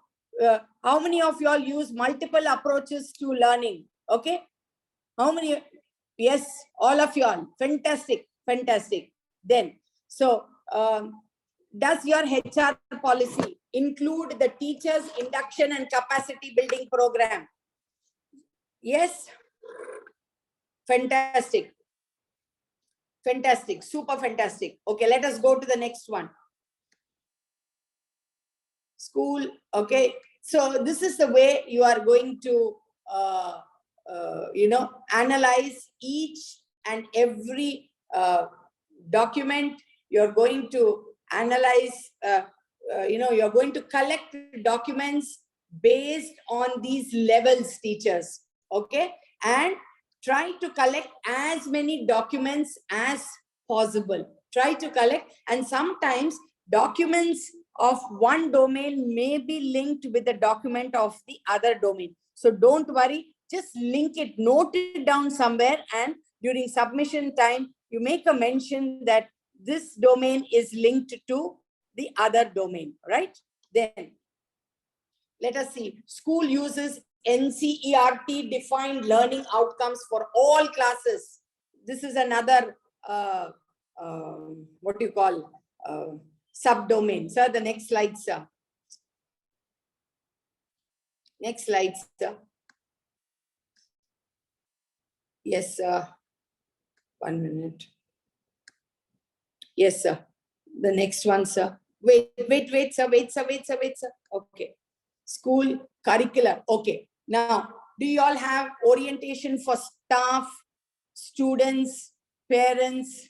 how many of you all use multiple approaches to learning? Okay, how many? Yes, all of you all, fantastic, fantastic. Then, so, does your HR policy include the teachers induction and capacity building program? Yes, fantastic. Fantastic, super fantastic. Okay, let us go to the next one. School, okay. So this is the way you are going to, analyze each and every document. You're going to analyze, you're going to collect documents based on these levels, teachers, okay? And try to collect as many documents as possible. Try to collect, and sometimes documents of one domain may be linked with the document of the other domain. So don't worry, just link it, note it down somewhere, and during submission time, you make a mention that this domain is linked to the other domain, right? Then let us see. School uses NCERT defined learning outcomes for all classes. This is another, what do you call, subdomain. Sir, the next slide, sir. Next slide, sir. Yes, sir. 1 minute. Yes, sir. The next one, sir. Wait, sir. Okay. School curricular. Okay. Now, do you all have orientation for staff, students, parents?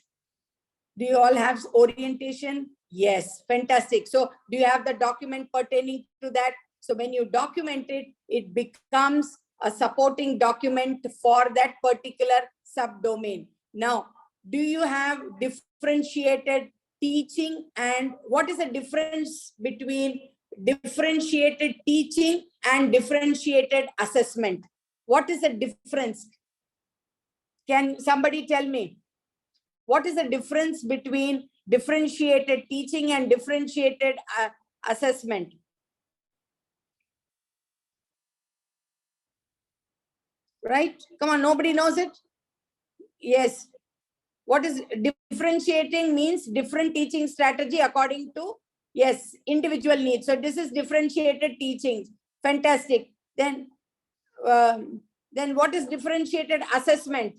Do you all have orientation? Yes, fantastic. So do you have the document pertaining to that? So when you document it, it becomes a supporting document for that particular subdomain. Now, do you have differentiated teaching, and what is the difference between differentiated teaching and differentiated assessment? What is the difference? Can somebody tell me? What is the difference between differentiated teaching and differentiated assessment? Right? Come on, nobody knows it? Yes. What is differentiating means? Different teaching strategy according to, yes, individual needs. So this is differentiated teaching. Fantastic. Then what is differentiated assessment?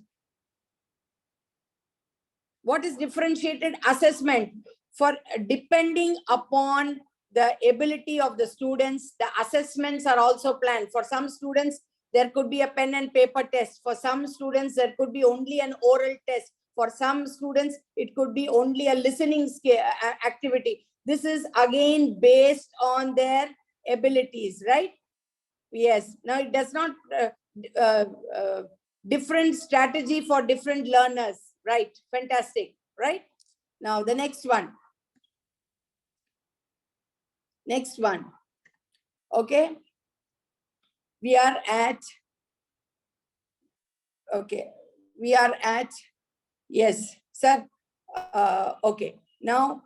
What is differentiated assessment? For depending upon the ability of the students, the assessments are also planned. For some students, there could be a pen and paper test. For some students, there could be only an oral test. For some students, it could be only a listening activity. This is again based on their abilities, right? Yes. Now, it does not different strategy for different learners, right? Fantastic, right? Now, the next one. Next one. Okay. We are at, okay. We are at, yes, sir. Okay. Now,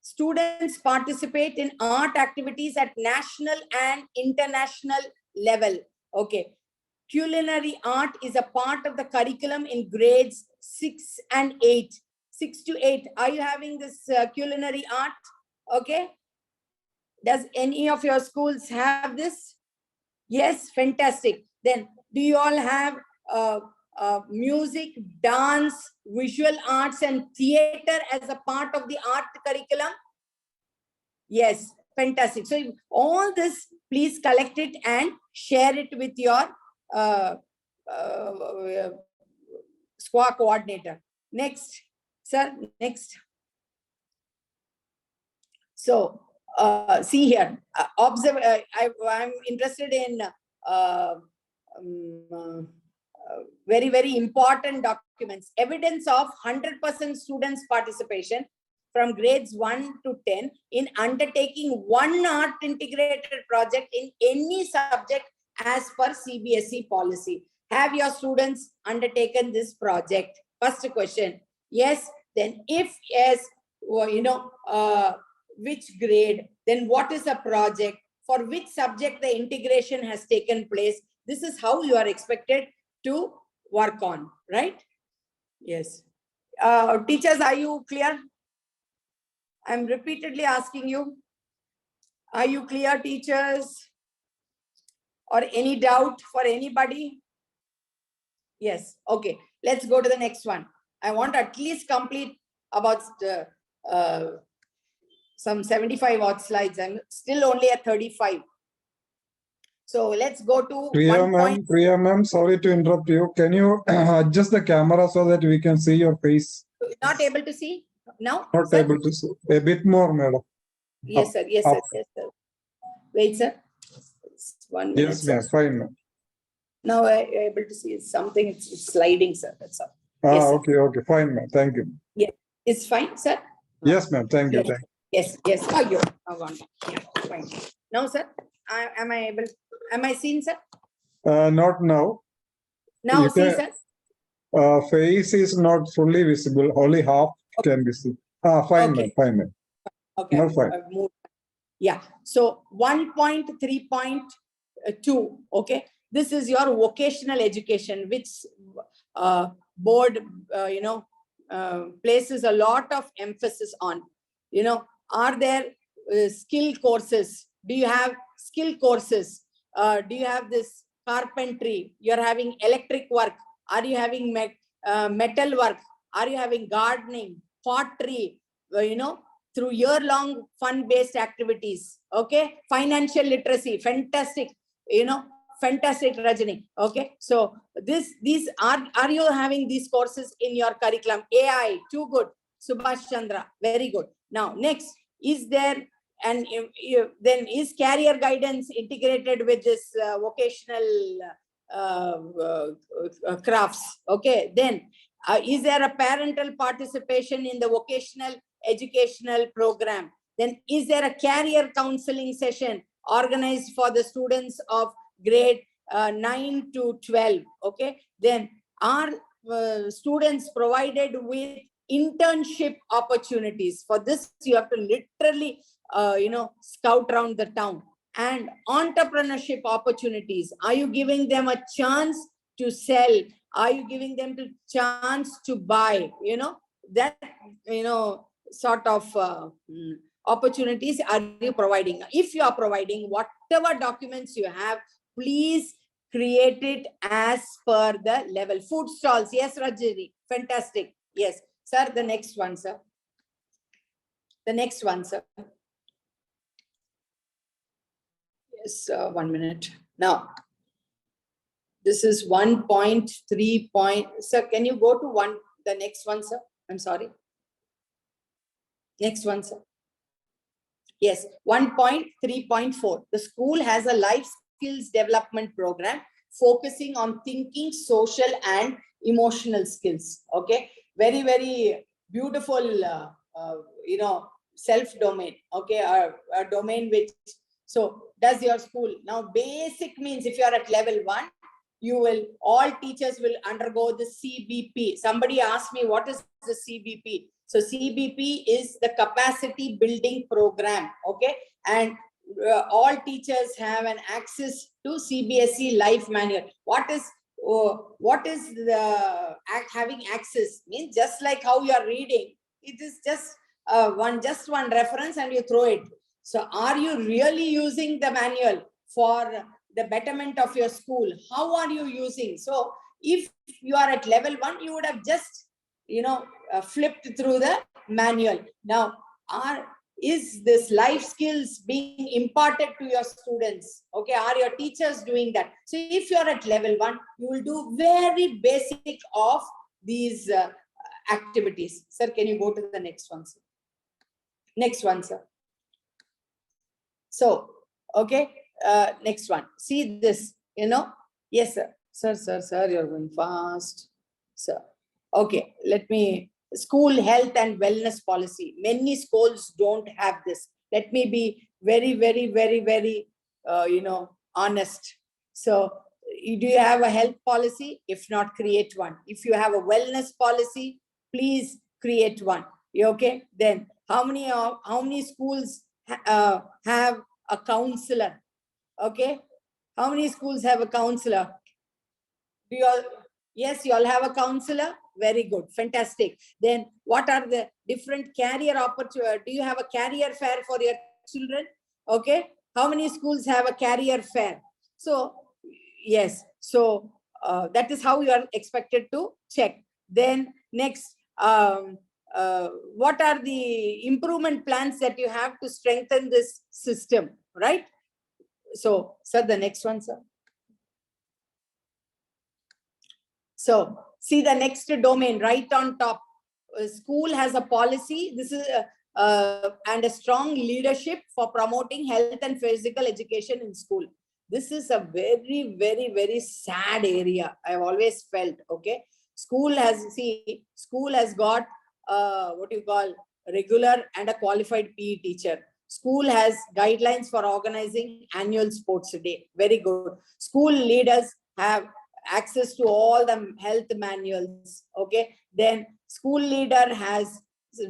students participate in art activities at national and international level. Okay. Culinary art is a part of the curriculum in grades 6 and 8. 6 to 8. Are you having this culinary art? Okay. Does any of your schools have this? Yes, fantastic. Then do you all have music, dance, visual arts and theater as a part of the art curriculum? Yes, fantastic. So all this, please collect it and share it with your SQA coordinator. Next, sir, next. So, see here, observe, I'm interested in very, very important documents. Evidence of 100% students' participation from grades 1 to 10 in undertaking one art integrated project in any subject as per CBSE policy. Have your students undertaken this project? First question. Yes. Then if yes, you know, which grade, then what is the project, for which subject the integration has taken place. This is how you are expected to work on, right? Yes. Teachers, are you clear? I'm repeatedly asking you. Are you clear, teachers? Or any doubt for anybody? Yes. Okay. Let's go to the next one. I want to at least complete about some 75 odd slides. I'm still only at 35. So let's go to Priya ma'am, sorry to interrupt you. Can you adjust the camera so that we can see your face? Not able to see now? Not sir? able to see. A bit more, madam. Yes, sir. Yes, sir. Yes, sir. Wait, sir. 1 minute. Yes, ma'am. Fine, ma'am. Now I'm able to see something. It's sliding, sir. That's all. Ah, Yes, sir. okay, okay. Fine, ma'am. Thank you. Yeah. It's fine, sir? Yes, ma'am. Thank you. Thank Yes, yes. Oh, you. Oh, one. Yeah, fine. Now, sir, am I seen, sir? you. Not now. Now, You see, can- sir. Face is not fully visible. Only half can be seen. Fine, Okay. ma'am. Fine, ma'am. Okay. No, fine. I've moved. Yeah. So 1.3.2. Okay. This is your vocational education, which board, places a lot of emphasis on. Are there skill courses? Do you have skill courses? Do you have this carpentry? You're having electric work. Are you having metal work? Are you having gardening, pottery? Through year-long fun-based activities. Okay, financial literacy, fantastic. Fantastic, Rajani. Okay, so these are you having these courses in your curriculum? AI, too good. Subhash Chandra, very good. Now, next, is there and then is career guidance integrated with this vocational crafts? Okay, then is there a parental participation in the vocational educational program? Then is there a career counseling session organized for the students of grade 9 to 12? Okay, then are students provided with internship opportunities? For this, you have to literally scout around the town. And entrepreneurship opportunities, are you giving them a chance to sell? Are you giving them the chance to buy? That sort of opportunities are you providing? If you are providing, whatever documents you have, please create it as per the level. Food stalls, yes, Rajini, fantastic. Yes, sir. The next one, sir. The next one, sir. Yes, 1 minute. Now, this is 1.3 point. Sir, can you go to the next one, sir? I'm sorry. Next one, sir. Yes, 1.3.4. The school has a life skills development program focusing on thinking, social and emotional skills. Okay, very, very beautiful, self-domain. Okay, a domain which, so does your school. Now, basic means if you are at level 1, all teachers will undergo the CBP. Somebody asked me, what is the CBP? So CBP is the capacity building program. Okay, and all teachers have an access to CBSE life manual. What is the having access means? Just like how you are reading, it is just one reference and you throw it. So are you really using the manual for the betterment of your school? How are you using? So if you are at level 1, you would have just flipped through the manual. Now, is this life skills being imparted to your students? Okay, are your teachers doing that? So if you're at level 1, you will do very basic of these activities. Sir, can you go to the next one, sir? Next one, sir. So, okay, next one. See this, Yes, sir. Sir, you're going fast. Sir. Okay, let me, school health and wellness policy. Many schools don't have this. Let me be very, very, very, very, honest. So, do you have a health policy? If not, create one. If you have a wellness policy, please create one. Okay, then how many schools have a counselor? Okay, how many schools have a counselor? Do you all? Yes, you all have a counselor. Very good, fantastic. Then what are the different career opportunities? Do you have a career fair for your children? Okay, how many schools have a career fair? So yes, so that is how you are expected to check. Then next, what are the improvement plans that you have to strengthen this system, right? So, sir, the next one, sir. So, see the next domain right on top. School has a policy. This is and a strong leadership for promoting health and physical education in school. This is a very, very, very sad area. I've always felt. Okay, school has got what you call regular and a qualified PE teacher. School has guidelines for organizing annual sports day. Very good. School leaders have access to all the health manuals. Okay. Then school leader has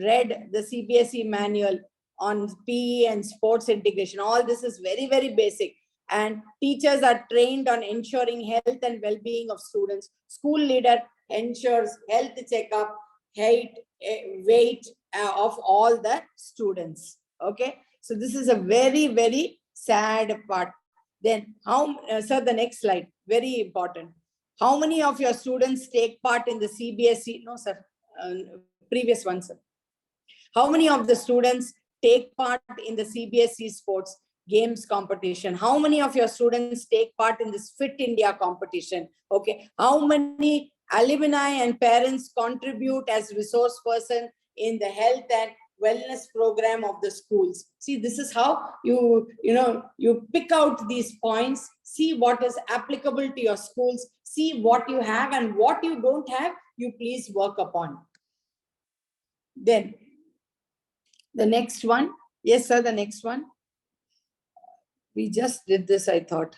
read the CBSE manual on PE and sports integration. All this is very, very basic. And teachers are trained on ensuring health and well-being of students. School leader ensures health checkup, height, weight of all the students. Okay. So this is a very, very sad part. Then sir, the next slide, very important. How many of your students take part in the CBSE? No, sir. Previous one, sir. How many of the students take part in the CBSE sports games competition? How many of your students take part in this Fit India competition? Okay. How many alumni and parents contribute as resource person in the health and wellness program of the schools? See, this is how you pick out these points, see what is applicable to your schools, see what you have and what you don't have, you please work upon. Then the next one. Yes, sir, the next one. We just did this, I thought.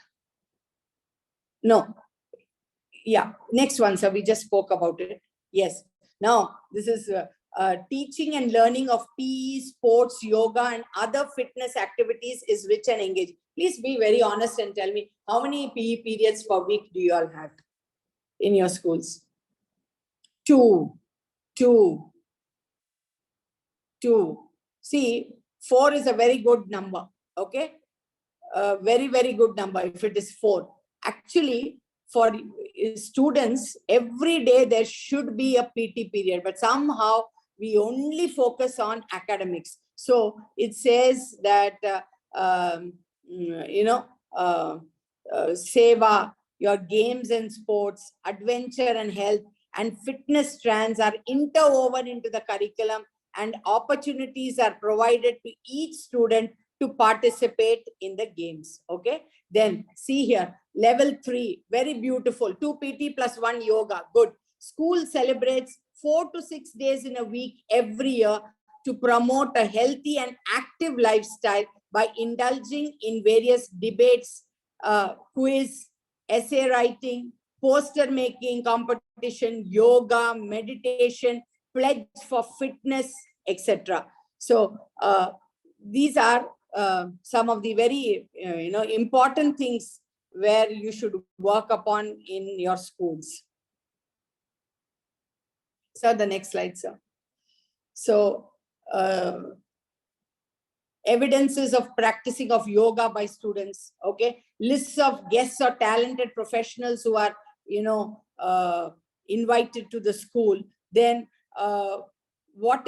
No. Yeah, next one, sir. We just spoke about it. Yes. Now, this is teaching and learning of PE, sports, yoga, and other fitness activities is rich and engaged. Please be very honest and tell me, how many PE periods per week do you all have in your schools? Two. See, 4 is a very good number. Okay. Very, very good number if it is 4. Actually, for students, every day there should be a PT period, but somehow we only focus on academics. So it says that, Seva, your games and sports, adventure and health, and fitness strands are interwoven into the curriculum, and opportunities are provided to each student to participate in the games. Okay. Then see here, level 3, very beautiful. 2 PT plus 1 yoga. Good. School celebrates 4 to 6 days in a week every year to promote a healthy and active lifestyle by indulging in various debates, quiz, essay writing, poster making competition, yoga, meditation, pledge for fitness, etc. So these are some of the very important things where you should work upon in your schools. Sir, the next slide, sir. So evidences of practicing of yoga by students. Okay, lists of guests or talented professionals who are invited to the school. Then what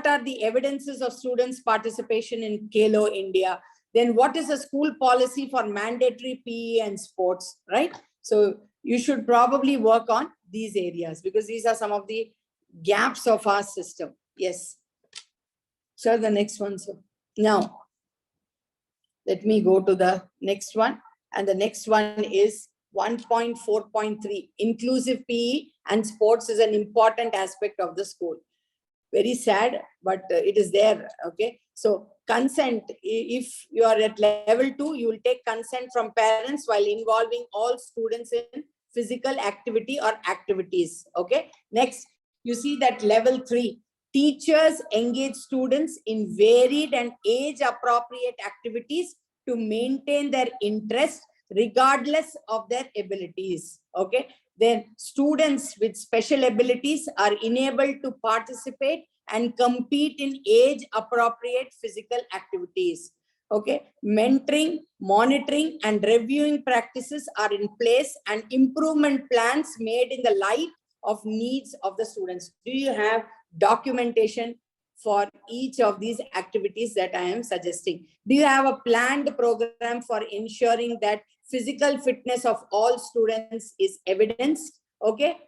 are the evidences of students' participation in Khelo India? Then what is a school policy for mandatory PE and sports, right? So you should probably work on these areas because these are some of the gaps of our system. Yes. Sir, the next one, sir. Now, let me go to the next one. And the next one is 1.4.3. Inclusive PE and sports is an important aspect of the school. Very sad, but it is there. Okay. So consent, if you are at level 2, you will take consent from parents while involving all students in physical activity or activities. Okay. Next, you see that level 3, teachers engage students in varied and age-appropriate activities to maintain their interest regardless of their abilities. Okay. Then students with special abilities are enabled to participate and compete in age-appropriate physical activities. Okay. Mentoring, monitoring, and reviewing practices are in place and improvement plans made in the light of needs of the students. Do you have documentation for each of these activities that I am suggesting? Do you have a planned program for ensuring that physical fitness of all students is evidenced? Okay.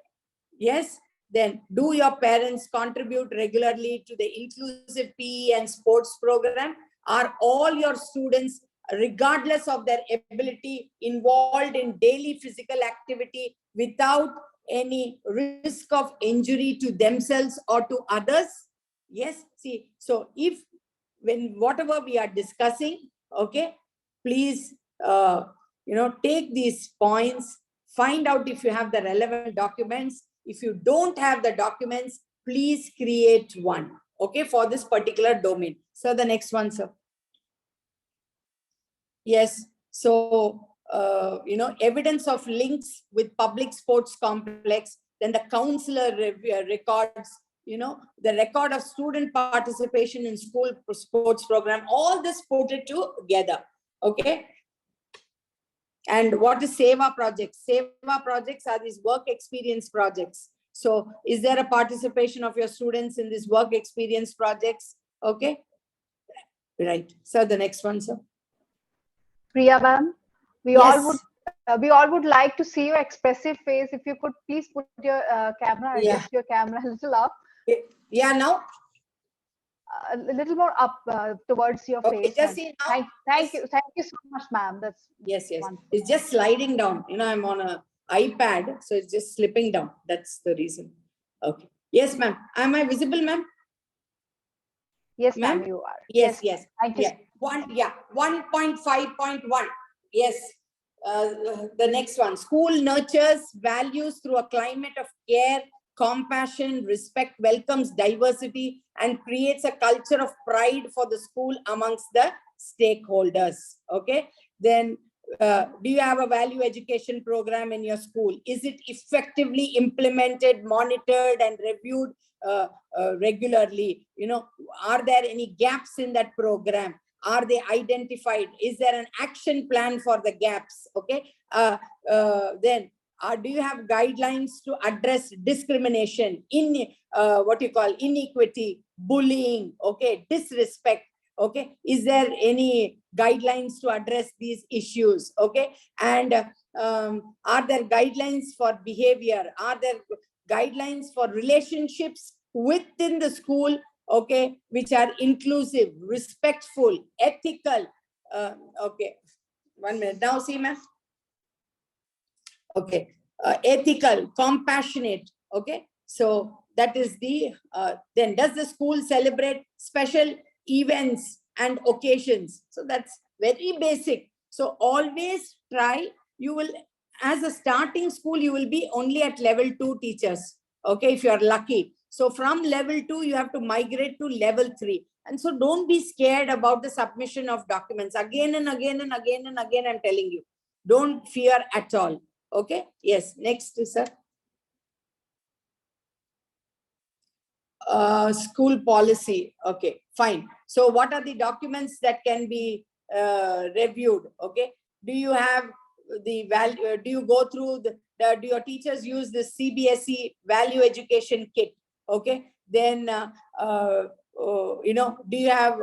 Yes. Then do your parents contribute regularly to the inclusive PE and sports program? Are all your students, regardless of their ability, involved in daily physical activity without any risk of injury to themselves or to others? Yes. See, so if when whatever we are discussing, okay, please, take these points, find out if you have the relevant documents. If you don't have the documents, please create one, okay, for this particular domain. So the next one, sir. Yes. So, evidence of links with public sports complex, then the counselor records, the record of student participation in school sports program, all this put it together. Okay. And what is SEVA projects? SEVA projects are these work experience projects. So is there a participation of your students in these work experience projects? Okay. Right. So the next one, sir. Priya ma'am, we Yes. all would like to see your expressive face. If you could please put your camera, Yeah. adjust your camera a little up, Yeah, now? a little more up towards your Okay, face. just And see now. thank you so much, ma'am. That's Yes. wonderful. It's just sliding down. I'm on a iPad, so it's just slipping down. That's the reason. Okay. Yes, ma'am. Am I visible, ma'am? Yes, Ma'am? ma'am, you are. Yes. Thank you. Yeah. 1.5.1. Yes. The next one. School nurtures values through a climate of care, compassion, respect, welcomes diversity, and creates a culture of pride for the school amongst the stakeholders. Okay. Then, do you have a value education program in your school? Is it effectively implemented, monitored, and reviewed regularly? Are there any gaps in that program? Are they identified? Is there an action plan for the gaps? Okay. Then, do you have guidelines to address discrimination, inequity, bullying, okay, disrespect? Okay. Is there any guidelines to address these issues? Okay. And are there guidelines for behavior? Are there guidelines for relationships within the school? Okay, which are inclusive, respectful, ethical. Okay, 1 minute. Now see, ma'am. Okay, ethical, compassionate. Okay, so that is the, then does the school celebrate special events and occasions? So that's very basic. So always try, you will, as a starting school, you will be only at level 2 teachers. Okay, if you are lucky. So from level 2, you have to migrate to level 3. And so don't be scared about the submission of documents. Again and again and again and again, I'm telling you. Don't fear at all. Okay. Yes. Next, sir. School policy. Okay, fine. So what are the documents that can be reviewed? Okay. Do you have the value? Do you go through do your teachers use the CBSE value education kit? Okay. Then, do you have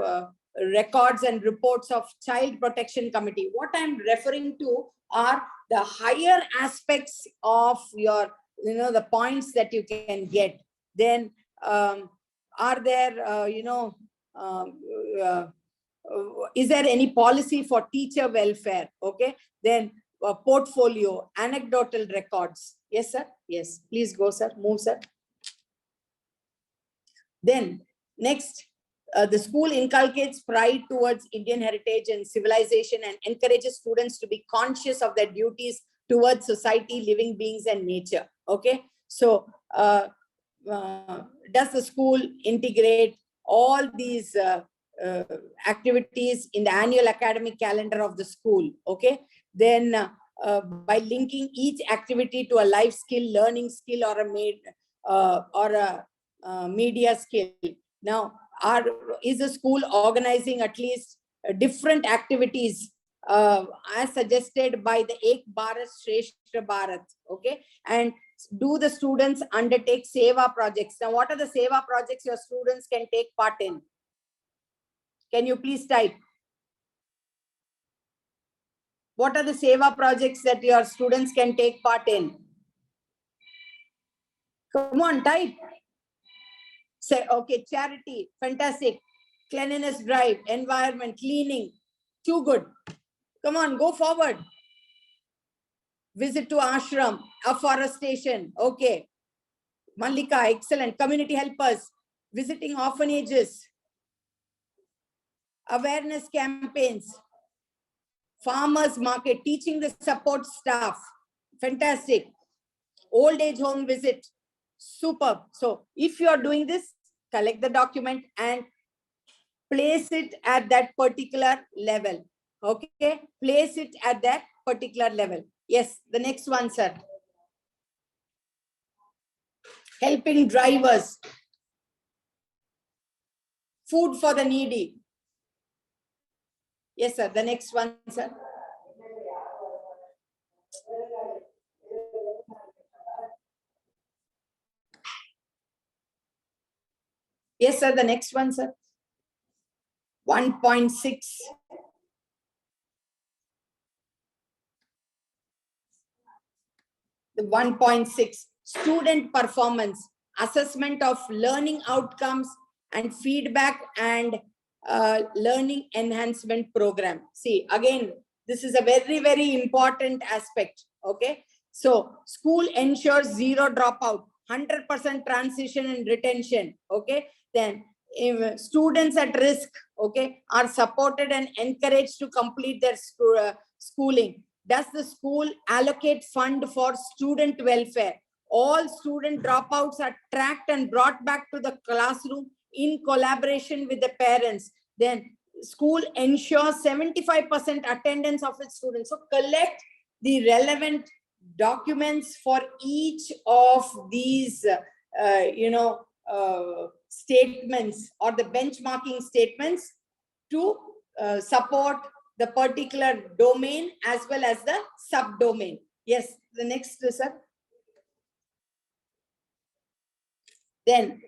records and reports of child protection committee? What I'm referring to are the higher aspects of your, the points that you can get. Then, are there, is there any policy for teacher welfare? Okay. Then portfolio, anecdotal records. Yes, sir. Yes. Please go, sir. Move, sir. Then next, the school inculcates pride towards Indian heritage and civilization and encourages students to be conscious of their duties towards society, living beings, and nature. Okay. So, does the school integrate all these activities in the annual academic calendar of the school? Okay. Then by linking each activity to a life skill, learning skill, or a media skill. Now, is the school organizing at least different activities as suggested by the Ek Bharat Shreshth Bharat? Okay. And do the students undertake SEVA projects? Now, what are the SEVA projects your students can take part in? Can you please type? What are the SEVA projects that your students can take part in? Come on, type. Say, okay, charity, fantastic. Cleanliness drive, environment, cleaning, too good. Come on, go forward. Visit to ashram, afforestation. Okay. Malika, excellent. Community helpers, visiting orphanages, awareness campaigns, farmers market, teaching the support staff. Fantastic. Old age home visit. Superb. So if you are doing this, collect the document and place it at that particular level. Okay. Place it at that particular level. Yes. The next one, sir. Helping drivers. Food for the needy. Yes, sir. The next one, sir. Yes, sir. The next one, sir. 1.6. The 1.6. Student performance. Assessment of learning outcomes and feedback and learning enhancement program. See, again, this is a very, very important aspect. Okay. So, school ensures zero dropout, 100% transition and retention. Okay. Then, if students at risk, okay, are supported and encouraged to complete their schooling. Does the school allocate fund for student welfare? All student dropouts are tracked and brought back to the classroom in collaboration with the parents. Then school ensures 75% attendance of its students. So collect the relevant documents for each of these, statements or the benchmarking statements to support the particular domain as well as the subdomain. Yes, the next, sir. Then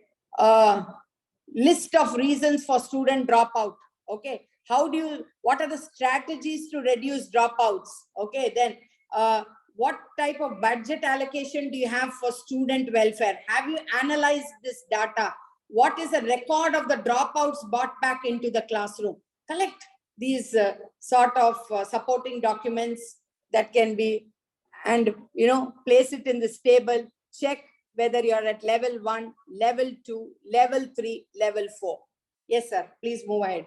list of reasons for student dropout. Okay, what are the strategies to reduce dropouts? Okay, then what type of budget allocation do you have for student welfare? Have you analyzed this data? What is the record of the dropouts brought back into the classroom? Collect these sort of supporting documents that can be, and place it in this table. Check whether you're at level 1, level 2, level 3, level 4. Yes, sir. Please move ahead.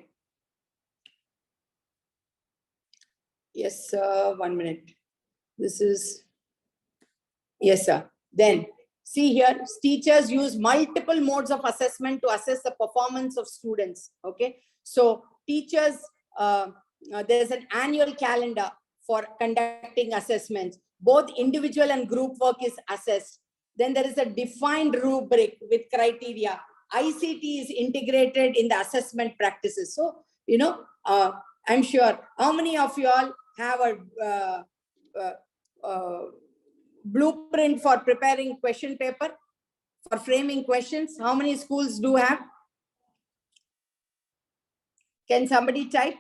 Yes, sir. 1 minute. This is, yes, sir. Then, see here, teachers use multiple modes of assessment to assess the performance of students. Okay. So, teachers, there's an annual calendar for conducting assessments. Both individual and group work is assessed. Then there is a defined rubric with criteria. ICT is integrated in the assessment practices. So, I'm sure, how many of you all have a blueprint for preparing question paper, for framing questions? How many schools do have? Can somebody type?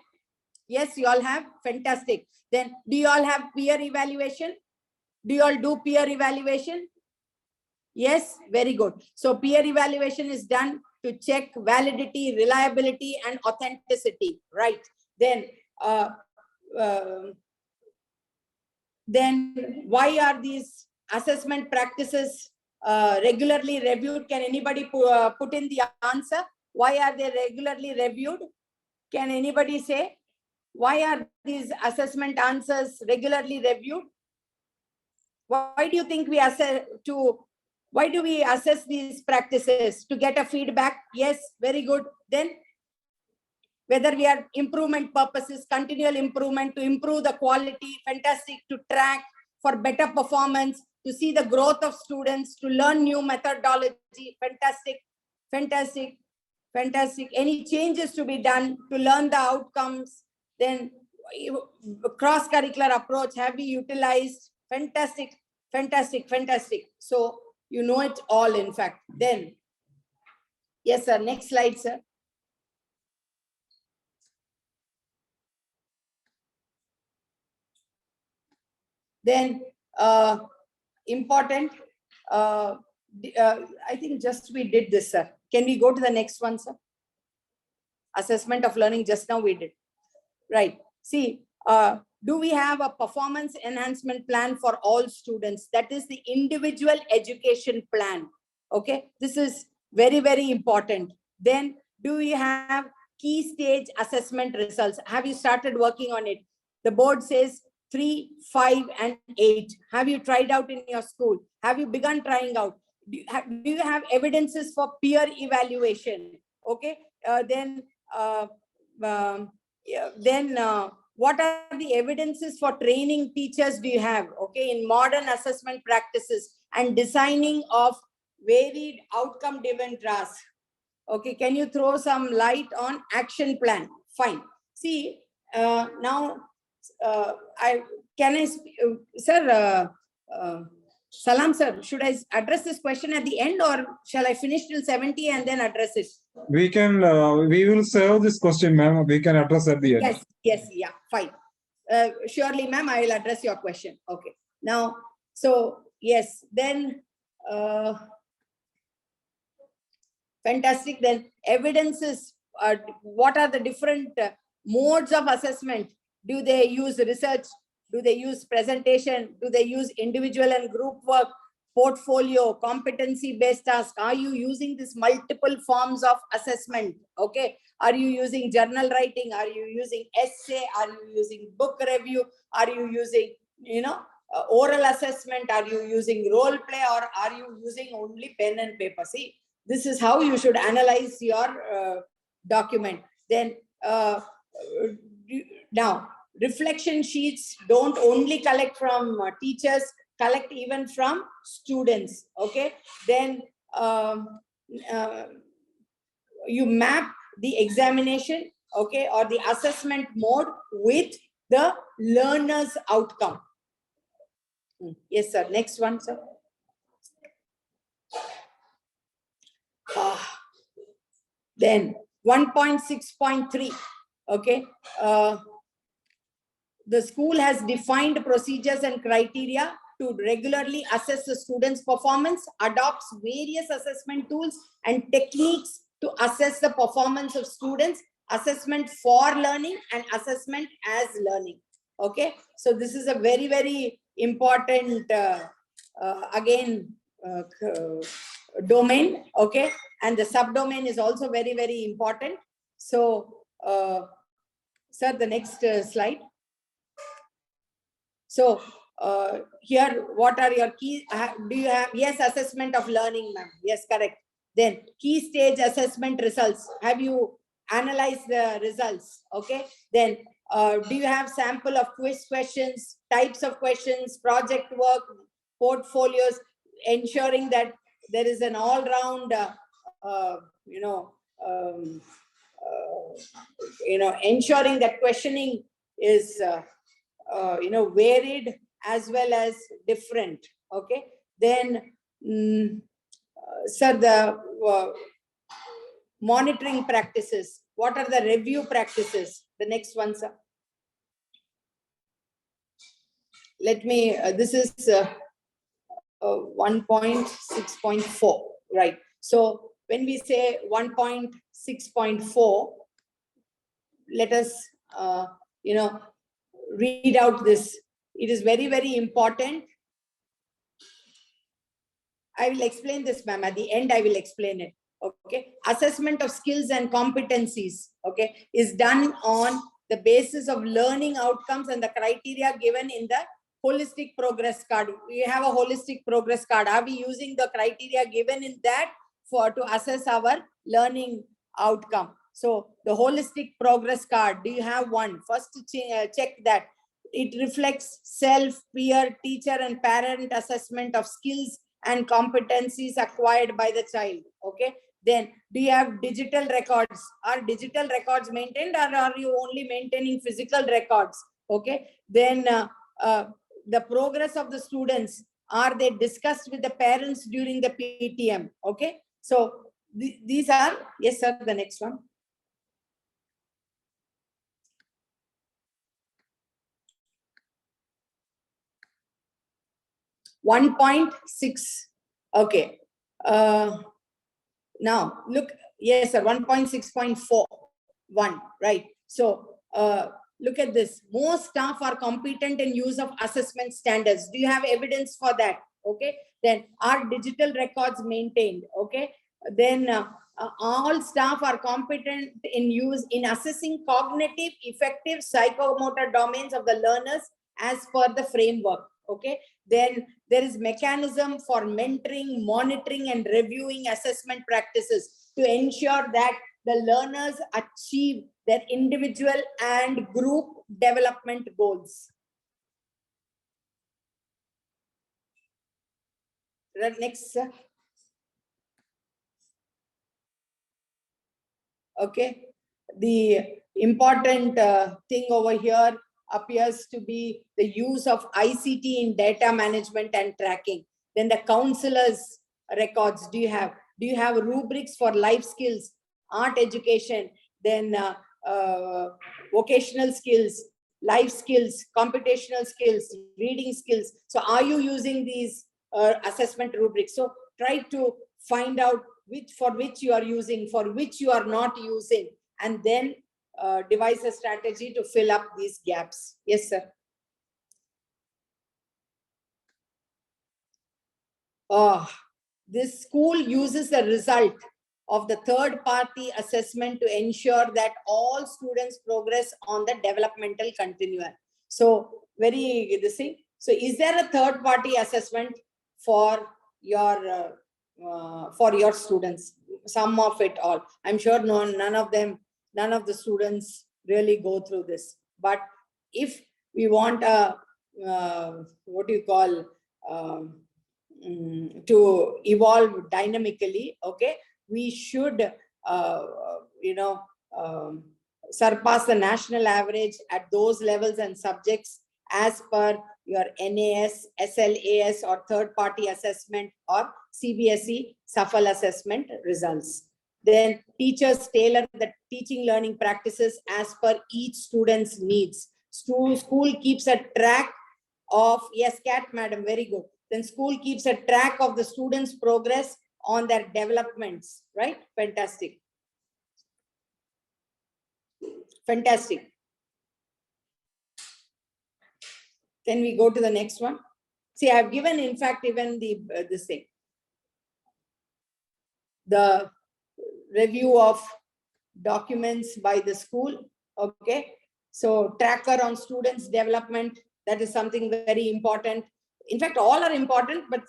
Yes, you all have. Fantastic. Then do you all have peer evaluation? Do you all do peer evaluation? Yes, very good. So peer evaluation is done to check validity, reliability, and authenticity, right? Then why are these assessment practices regularly reviewed? Can anybody put in the answer? Why are they regularly reviewed? Can anybody say? Why are these assessment answers regularly reviewed? Why do you think we why do we assess these practices? To get a feedback? Yes, very good. Then whether we are improvement purposes, continual improvement to improve the quality, fantastic, to track for better performance, to see the growth of students, to learn new methodology, fantastic, fantastic, fantastic. Any changes to be done to learn the outcomes? Then cross-curricular approach, have we utilized? Fantastic, fantastic, fantastic. So you know it all, in fact. Then, yes, sir. Next slide, sir. Then, important, I think just we did this, sir. Can we go to the next one, sir? Assessment of learning, just now we did. Right. See, do we have a performance enhancement plan for all students? That is the individual education plan. Okay, this is very, very important. Then do we have key stage assessment results? Have you started working on it? The board says 3, 5, and 8. Have you tried out in your school? Have you begun trying out? Do you have evidences for peer evaluation? Okay, what are the evidences for training teachers do you have? Okay, in modern assessment practices and designing of varied outcome-driven tasks. Okay, can you throw some light on action plan? Fine. See, now, sir, Salam sir, should I address this question at the end, or shall I finish till 70 and then address it? We can, we will save this question, ma'am. We can address at the end. Yes, yeah, fine. Surely, ma'am, I will address your question. Okay. Now, so yes, then, fantastic. Then evidences, what are the different modes of assessment? Do they use research? Do they use presentation? Do they use individual and group work, portfolio, competency-based task? Are you using this multiple forms of assessment? Okay. Are you using journal writing? Are you using essay? Are you using book review? Are you using, oral assessment? Are you using role play, or are you using only pen and paper? See, this is how you should analyze your document. Then now, reflection sheets don't only collect from teachers, collect even from students. Okay, then you map the examination, okay, or the assessment mode with the learner's outcome. Yes, sir. Next one, sir. Then 1.6.3. Okay. The school has defined procedures and criteria to regularly assess the students' performance, adopts various assessment tools and techniques to assess the performance of students, assessment for learning and assessment as learning. Okay, so this is a very, very important, domain. Okay, and the subdomain is also very, very important. So, sir, the next slide. So here, what are your key? Do you have? Yes, assessment of learning, ma'am. Yes, correct. Then key stage assessment results. Have you analyzed the results? Okay. Then do you have sample of quiz questions, types of questions, project work, portfolios, ensuring that there is an all-round, ensuring that questioning is varied as well as different. Okay, then sir, the monitoring practices, what are the review practices? The next one, sir. Let me, this is 1.6.4, right? So when we say 1.6.4, let us read out this. It is very, very important. I will explain this, ma'am. At the end, I will explain it. Okay. Assessment of skills and competencies, okay, is done on the basis of learning outcomes and the criteria given in the holistic progress card. We have a holistic progress card. Are we using the criteria given in that to assess our learning outcome? So the holistic progress card, do you have one? First, check that. It reflects self, peer, teacher, and parent assessment of skills and competencies acquired by the child. Okay. Then, do you have digital records? Are digital records maintained, or are you only maintaining physical records? Okay. Then, the progress of the students, are they discussed with the parents during the PTM? Okay. So, these are, yes, sir, the next one. .6. Okay. Now, look, yes, sir, 1.6.4. Right. So, look at this. Most staff are competent in use of assessment standards. Do you have evidence for that? Okay. Then are digital records maintained? Okay. Then all staff are competent in assessing cognitive, effective psychomotor domains of the learners as per the framework. Okay. Then there is mechanism for mentoring, monitoring, and reviewing assessment practices to ensure that the learners achieve their individual and group development goals. Next, sir. Okay. The important thing over here appears to be the use of ICT in data management and tracking. Then the counselors' records. Do you have rubrics for life skills, art education, then vocational skills, life skills, computational skills, reading skills? So are you using these assessment rubrics? So try to find out for which you are using, for which you are not using, and then devise a strategy to fill up these gaps. Yes, sir. This school uses the result of the third-party assessment to ensure that all students progress on the developmental continuum. So very this thing. So is there a third-party assessment for your students? Some of it all. I'm sure none of the students really go through this. But if we want a to evolve dynamically, okay, we should surpass the national average at those levels and subjects as per your NAS, SLAS, or third-party assessment, or CBSE SAFL assessment results. Then teachers tailor the teaching learning practices as per each student's needs. School keeps a track of, yes, Cat madam, very good. Then school keeps a track of the students' progress on their developments, right? Fantastic. Fantastic. Can we go to the next one? See, I've given, in fact, even this thing. The review of documents by the school, okay? So tracker on students' development, that is something very important. In fact, all are important, but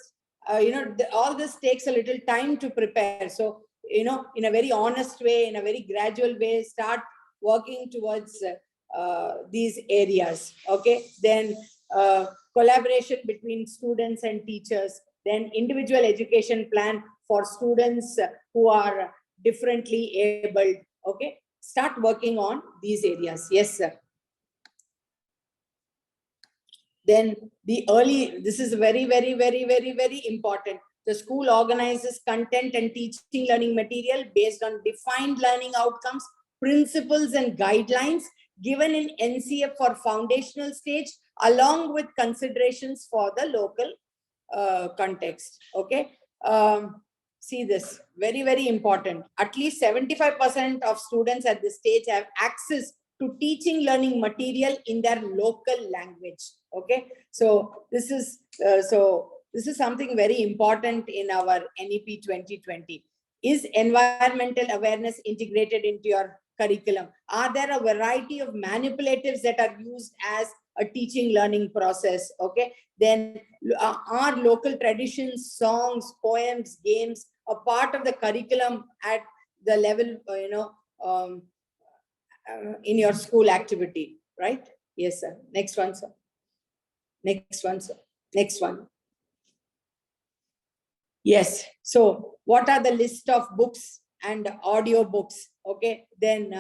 all this takes a little time to prepare. So, in a very honest way, in a very gradual way, start working towards these areas, okay? Then collaboration between students and teachers, then individual education plan for students who are differently abled, okay? Start working on these areas. Yes, sir. Then this is very, very, very, very, very important. The school organizes content and teaching learning material based on defined learning outcomes, principles, and guidelines given in NCF for foundational stage, along with considerations for the local context. Okay. See this, very, very important. At least 75% of students at this stage have access to teaching learning material in their local language. Okay. So this is something very important in our NEP 2020. Is environmental awareness integrated into your curriculum? Are there a variety of manipulatives that are used as a teaching learning process? Okay. Then are local traditions, songs, poems, games a part of the curriculum at the level, in your school activity, right? Yes, sir. Next one, sir. Next one, sir. Next one. Yes. So what are the list of books and audio books? Okay. Then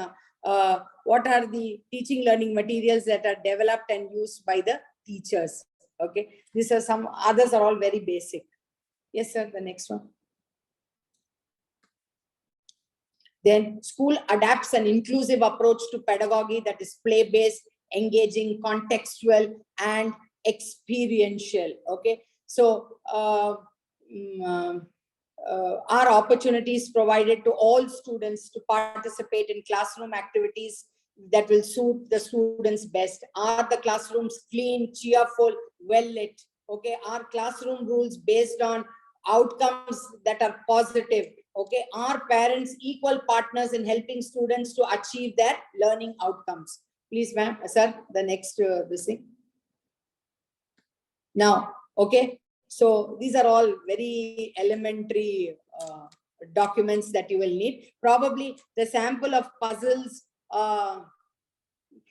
what are the teaching learning materials that are developed and used by the teachers? Okay. These are some, others are all very basic. Yes, sir. The next one. Then school adapts an inclusive approach to pedagogy that is play-based, engaging, contextual, and experiential. Okay. So are opportunities provided to all students to participate in classroom activities that will suit the students best? Are the classrooms clean, cheerful, well lit? Okay, are classroom rules based on outcomes that are positive? Okay, are parents equal partners in helping students to achieve their learning outcomes? Please, ma'am, sir, the next this thing. Now, okay, so these are all very elementary documents that you will need. Probably the sample of puzzles.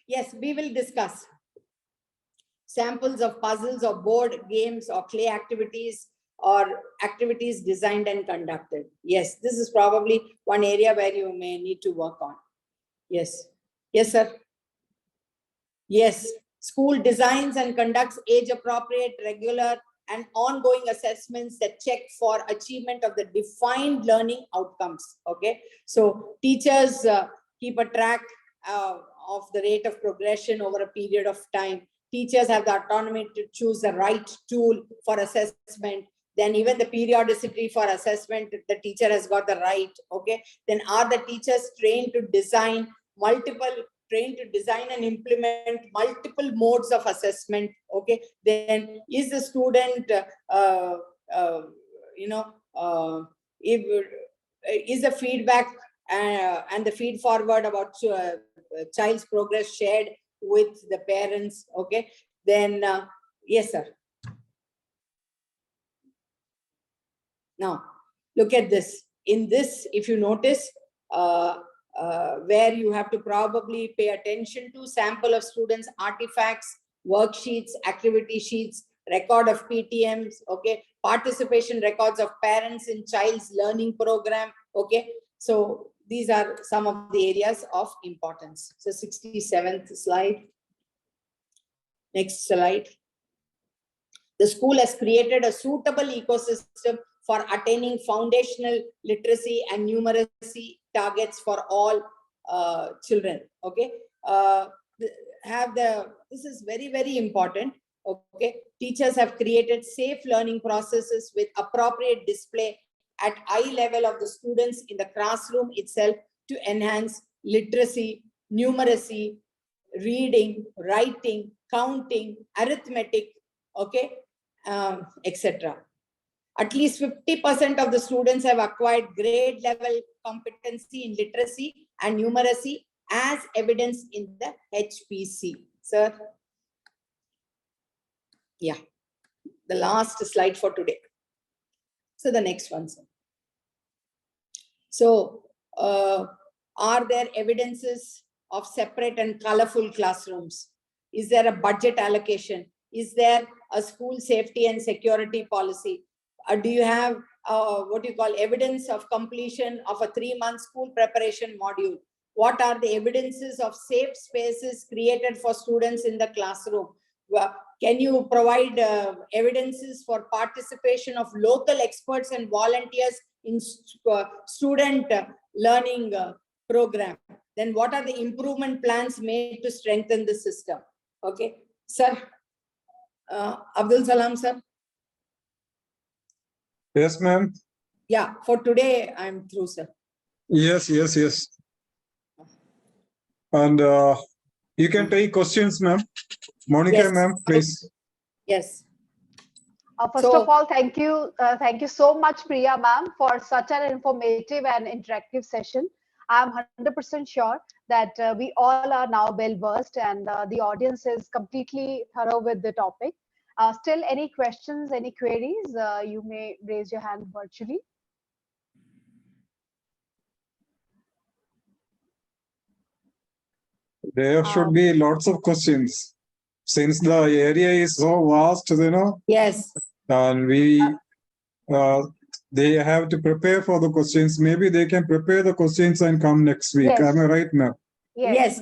Yes, we will discuss samples of puzzles or board games or clay activities or activities designed and conducted. Yes, this is probably one area where you may need to work on. Yes. Yes, sir. Yes. School designs and conducts age-appropriate, regular, and ongoing assessments that check for achievement of the defined learning outcomes. Okay. So teachers keep a track of the rate of progression over a period of time. Teachers have the autonomy to choose the right tool for assessment. Then even the periodicity for assessment, the teacher has got the right. Okay. Then are the teachers trained to design and implement multiple modes of assessment? Okay. Then is the student, is the feedback and the feed forward about child's progress shared with the parents? Okay. Then, yes, sir. Now, look at this. In this, if you notice, where you have to probably pay attention to sample of students' artifacts, worksheets, activity sheets, record of PTMs, okay, participation records of parents in child's learning program, okay. So these are some of the areas of importance. So 67th slide. Next slide. The school has created a suitable ecosystem for attaining foundational literacy and numeracy targets for all children. Okay, this is very, very important. Okay, teachers have created safe learning processes with appropriate display at eye level of the students in the classroom itself to enhance literacy, numeracy, reading, writing, counting, arithmetic, okay, etc. At least 50% of the students have acquired grade level competency in literacy and numeracy as evidenced in the HPC. Sir? Yeah, the last slide for today. So the next one, sir. So, are there evidences of separate and colorful classrooms? Is there a budget allocation? Is there a school safety and security policy? Do you have what you call evidence of completion of a 3-month school preparation module? What are the evidences of safe spaces created for students in the classroom? Can you provide evidences for participation of local experts and volunteers in student learning program? Then what are the improvement plans made to strengthen the system? Okay, sir. Abdul Salam, sir. Yes, ma'am. Yeah, for today, I'm through, sir. Yes. And you can take questions, ma'am. Monica, Yes. ma'am, please. Yes. First of all, thank you so much, Priya ma'am, for such an informative and interactive session. I'm 100% sure that we all are now well versed and the audience is completely thorough with the topic. Still, any questions, any queries, you may raise your hand virtually. There should be lots of questions. Since the area is so vast, Yes. and they have to prepare for the questions. Maybe they can prepare the questions and come next week. Yes. Am I right, ma'am? Yes.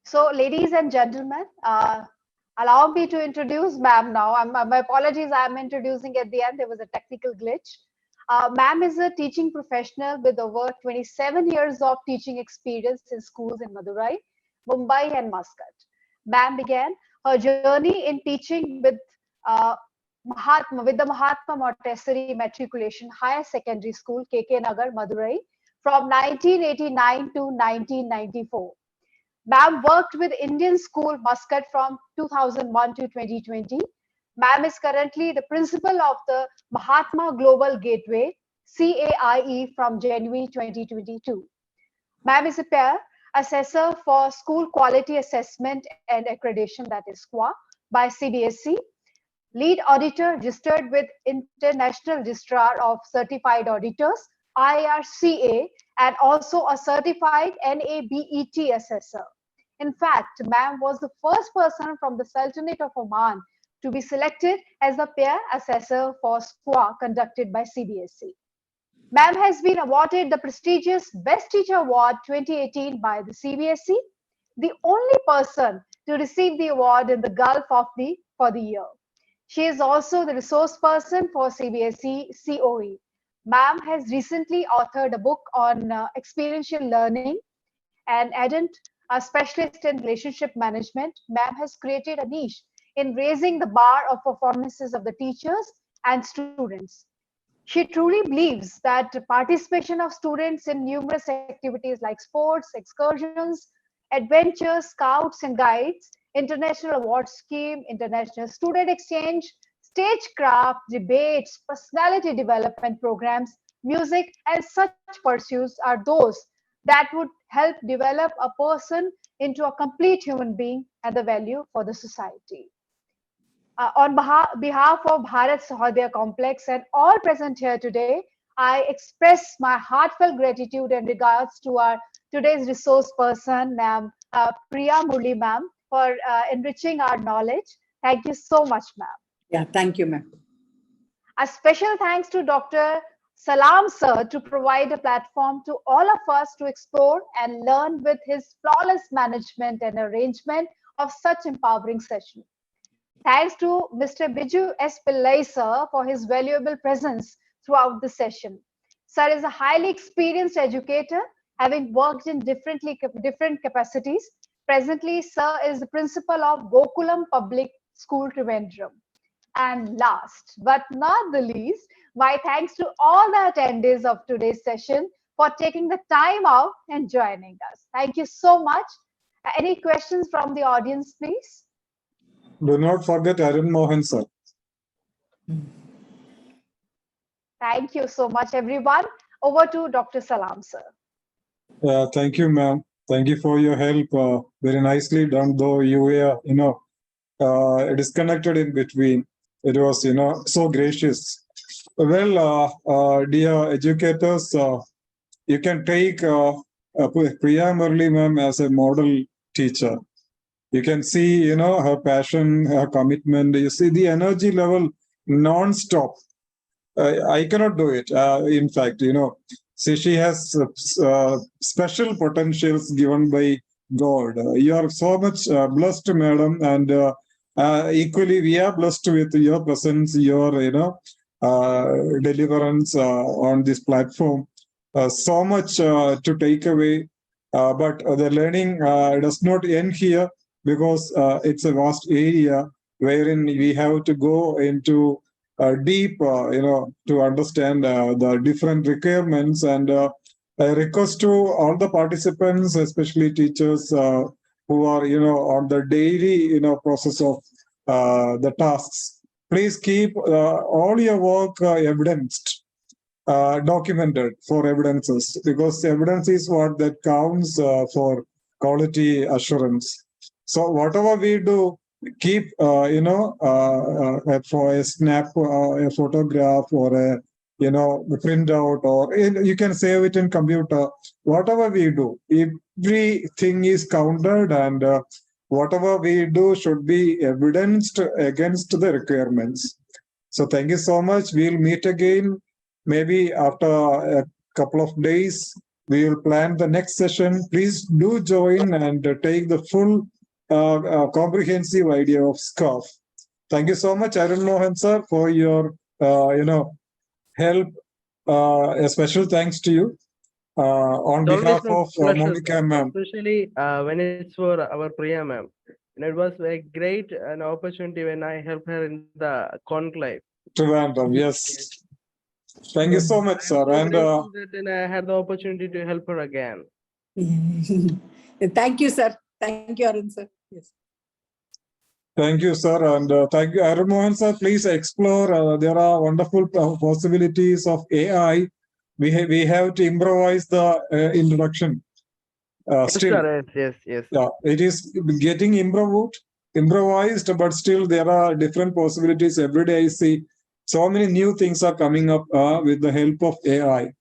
So, ladies and gentlemen, allow me to introduce ma'am now. My apologies, I'm introducing at the end. There was a technical glitch. Ma'am is a teaching professional with over 27 years of teaching experience in schools in Madurai, Mumbai, and Muscat. Ma'am began her journey in teaching with the Mahatma Montessori Matriculation Higher Secondary School, KK Nagar, Madurai, from 1989 to 1994. Ma'am worked with Indian School, Muscat from 2001 to 2020. Ma'am is currently the principal of the Mahatma Global Gateway, SQAAF, from January 2022. Ma'am is a peer assessor for School Quality Assessment and Accreditation, that is SQUAF, by CBSE. Lead auditor registered with International Registrar of Certified Auditors, IRCA, and also a certified NABET assessor. In fact, ma'am was the first person from the Sultanate of Oman to be selected as the peer assessor for SQUAF conducted by CBSE. Ma'am has been awarded the prestigious Best Teacher Award 2018 by the CBSE, the only person to receive the award in the Gulf for the year. She is also the resource person for CBSE COE. Ma'am has recently authored a book on experiential learning and added a specialist in relationship management. Ma'am has created a niche in raising the bar of performances of the teachers and students. She truly believes that participation of students in numerous activities like sports, excursions, adventures, scouts and guides, international award scheme, international student exchange, stagecraft, debates, personality development programs, music, and such pursuits are those that would help develop a person into a complete human being and the value for the society. On behalf of Bharat Sahodaya Complex and all present here today, I express my heartfelt gratitude and regards to our today's resource person, Ma'am Priya Murli Ma'am, for enriching our knowledge. Thank you so much, ma'am. Yeah, thank you, ma'am. A special thanks to Dr. Salam sir to provide a platform to all of us to explore and learn with his flawless management and arrangement of such empowering session. Thanks to Mr. Biju S. Pillai sir for his valuable presence throughout the session. Sir is a highly experienced educator, having worked in different capacities. Presently, sir is the principal of Gokulam Public School, Trivandrum. And last but not the least, my thanks to all the attendees of today's session for taking the time out and joining us. Thank you so much. Any questions from the audience, please? Do not forget Arun Mohan, sir. Thank you so much, everyone. Over to Dr. Salam, sir. Thank you, ma'am. Thank you for your help. Very nicely done, though you were, disconnected in between. It was, so gracious. Well, dear educators, you can take Priya Murli ma'am as a model teacher. You can see, her passion, her commitment. You see the energy level non-stop. I cannot do it. In fact, see, she has special potentials given by God. You are so much blessed, madam, and equally we are blessed with your presence, your, deliverance on this platform. So much to take away, but the learning does not end here, because it's a vast area wherein we have to go into deep, to understand the different requirements. And I request to all the participants, especially teachers who are, on the daily, process of the tasks. Please keep all your work evidenced, documented for evidences, because evidence is what that counts for quality assurance. So whatever we do, keep, for a snap, a photograph, or a, printout, or you can save it in computer. Whatever we do, everything is counted, and whatever we do should be evidenced against the requirements. So thank you so much. We'll meet again, maybe after a couple of days. We will plan the next session. Please do join and take the full comprehensive idea of SQUAF. Thank you so much, Arun Mohan sir, for your help. A special thanks to you on behalf of Monica ma'am. Especially when it's for our Priya ma'am. And it was a great an opportunity when I helped her in the conclave. Trivandrum, yes. Thank you so much, sir. And I had the opportunity to help her again. Thank you, sir. Thank you, Arun sir. Yes. Thank you, sir. And thank you, Arun Mohan, sir. Please explore. There are wonderful possibilities of AI. We have to improvise the introduction. Yes, Still, sir. Yes. yeah, it is getting improvised, but still there are different possibilities. Every day I see so many new things are coming up with the help of AI.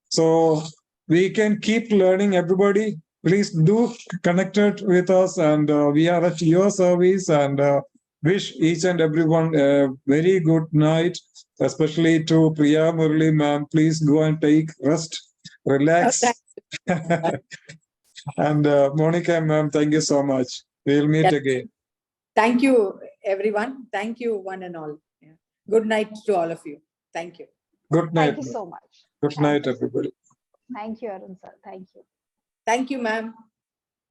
So we can keep learning. Everybody, please do connected with us, and we are at your service. And wish each and everyone a very good night, especially to Priya Murli ma'am. Please go and take rest, relax. And Monica ma'am, thank you so much. We'll meet Yes. again. Thank you, everyone. Thank you, one and all. Yeah. Good night to all of you. Thank you. Good night. Thank you so much. Good night, everybody. Thank you, Arun sir. Thank you. Thank you, ma'am.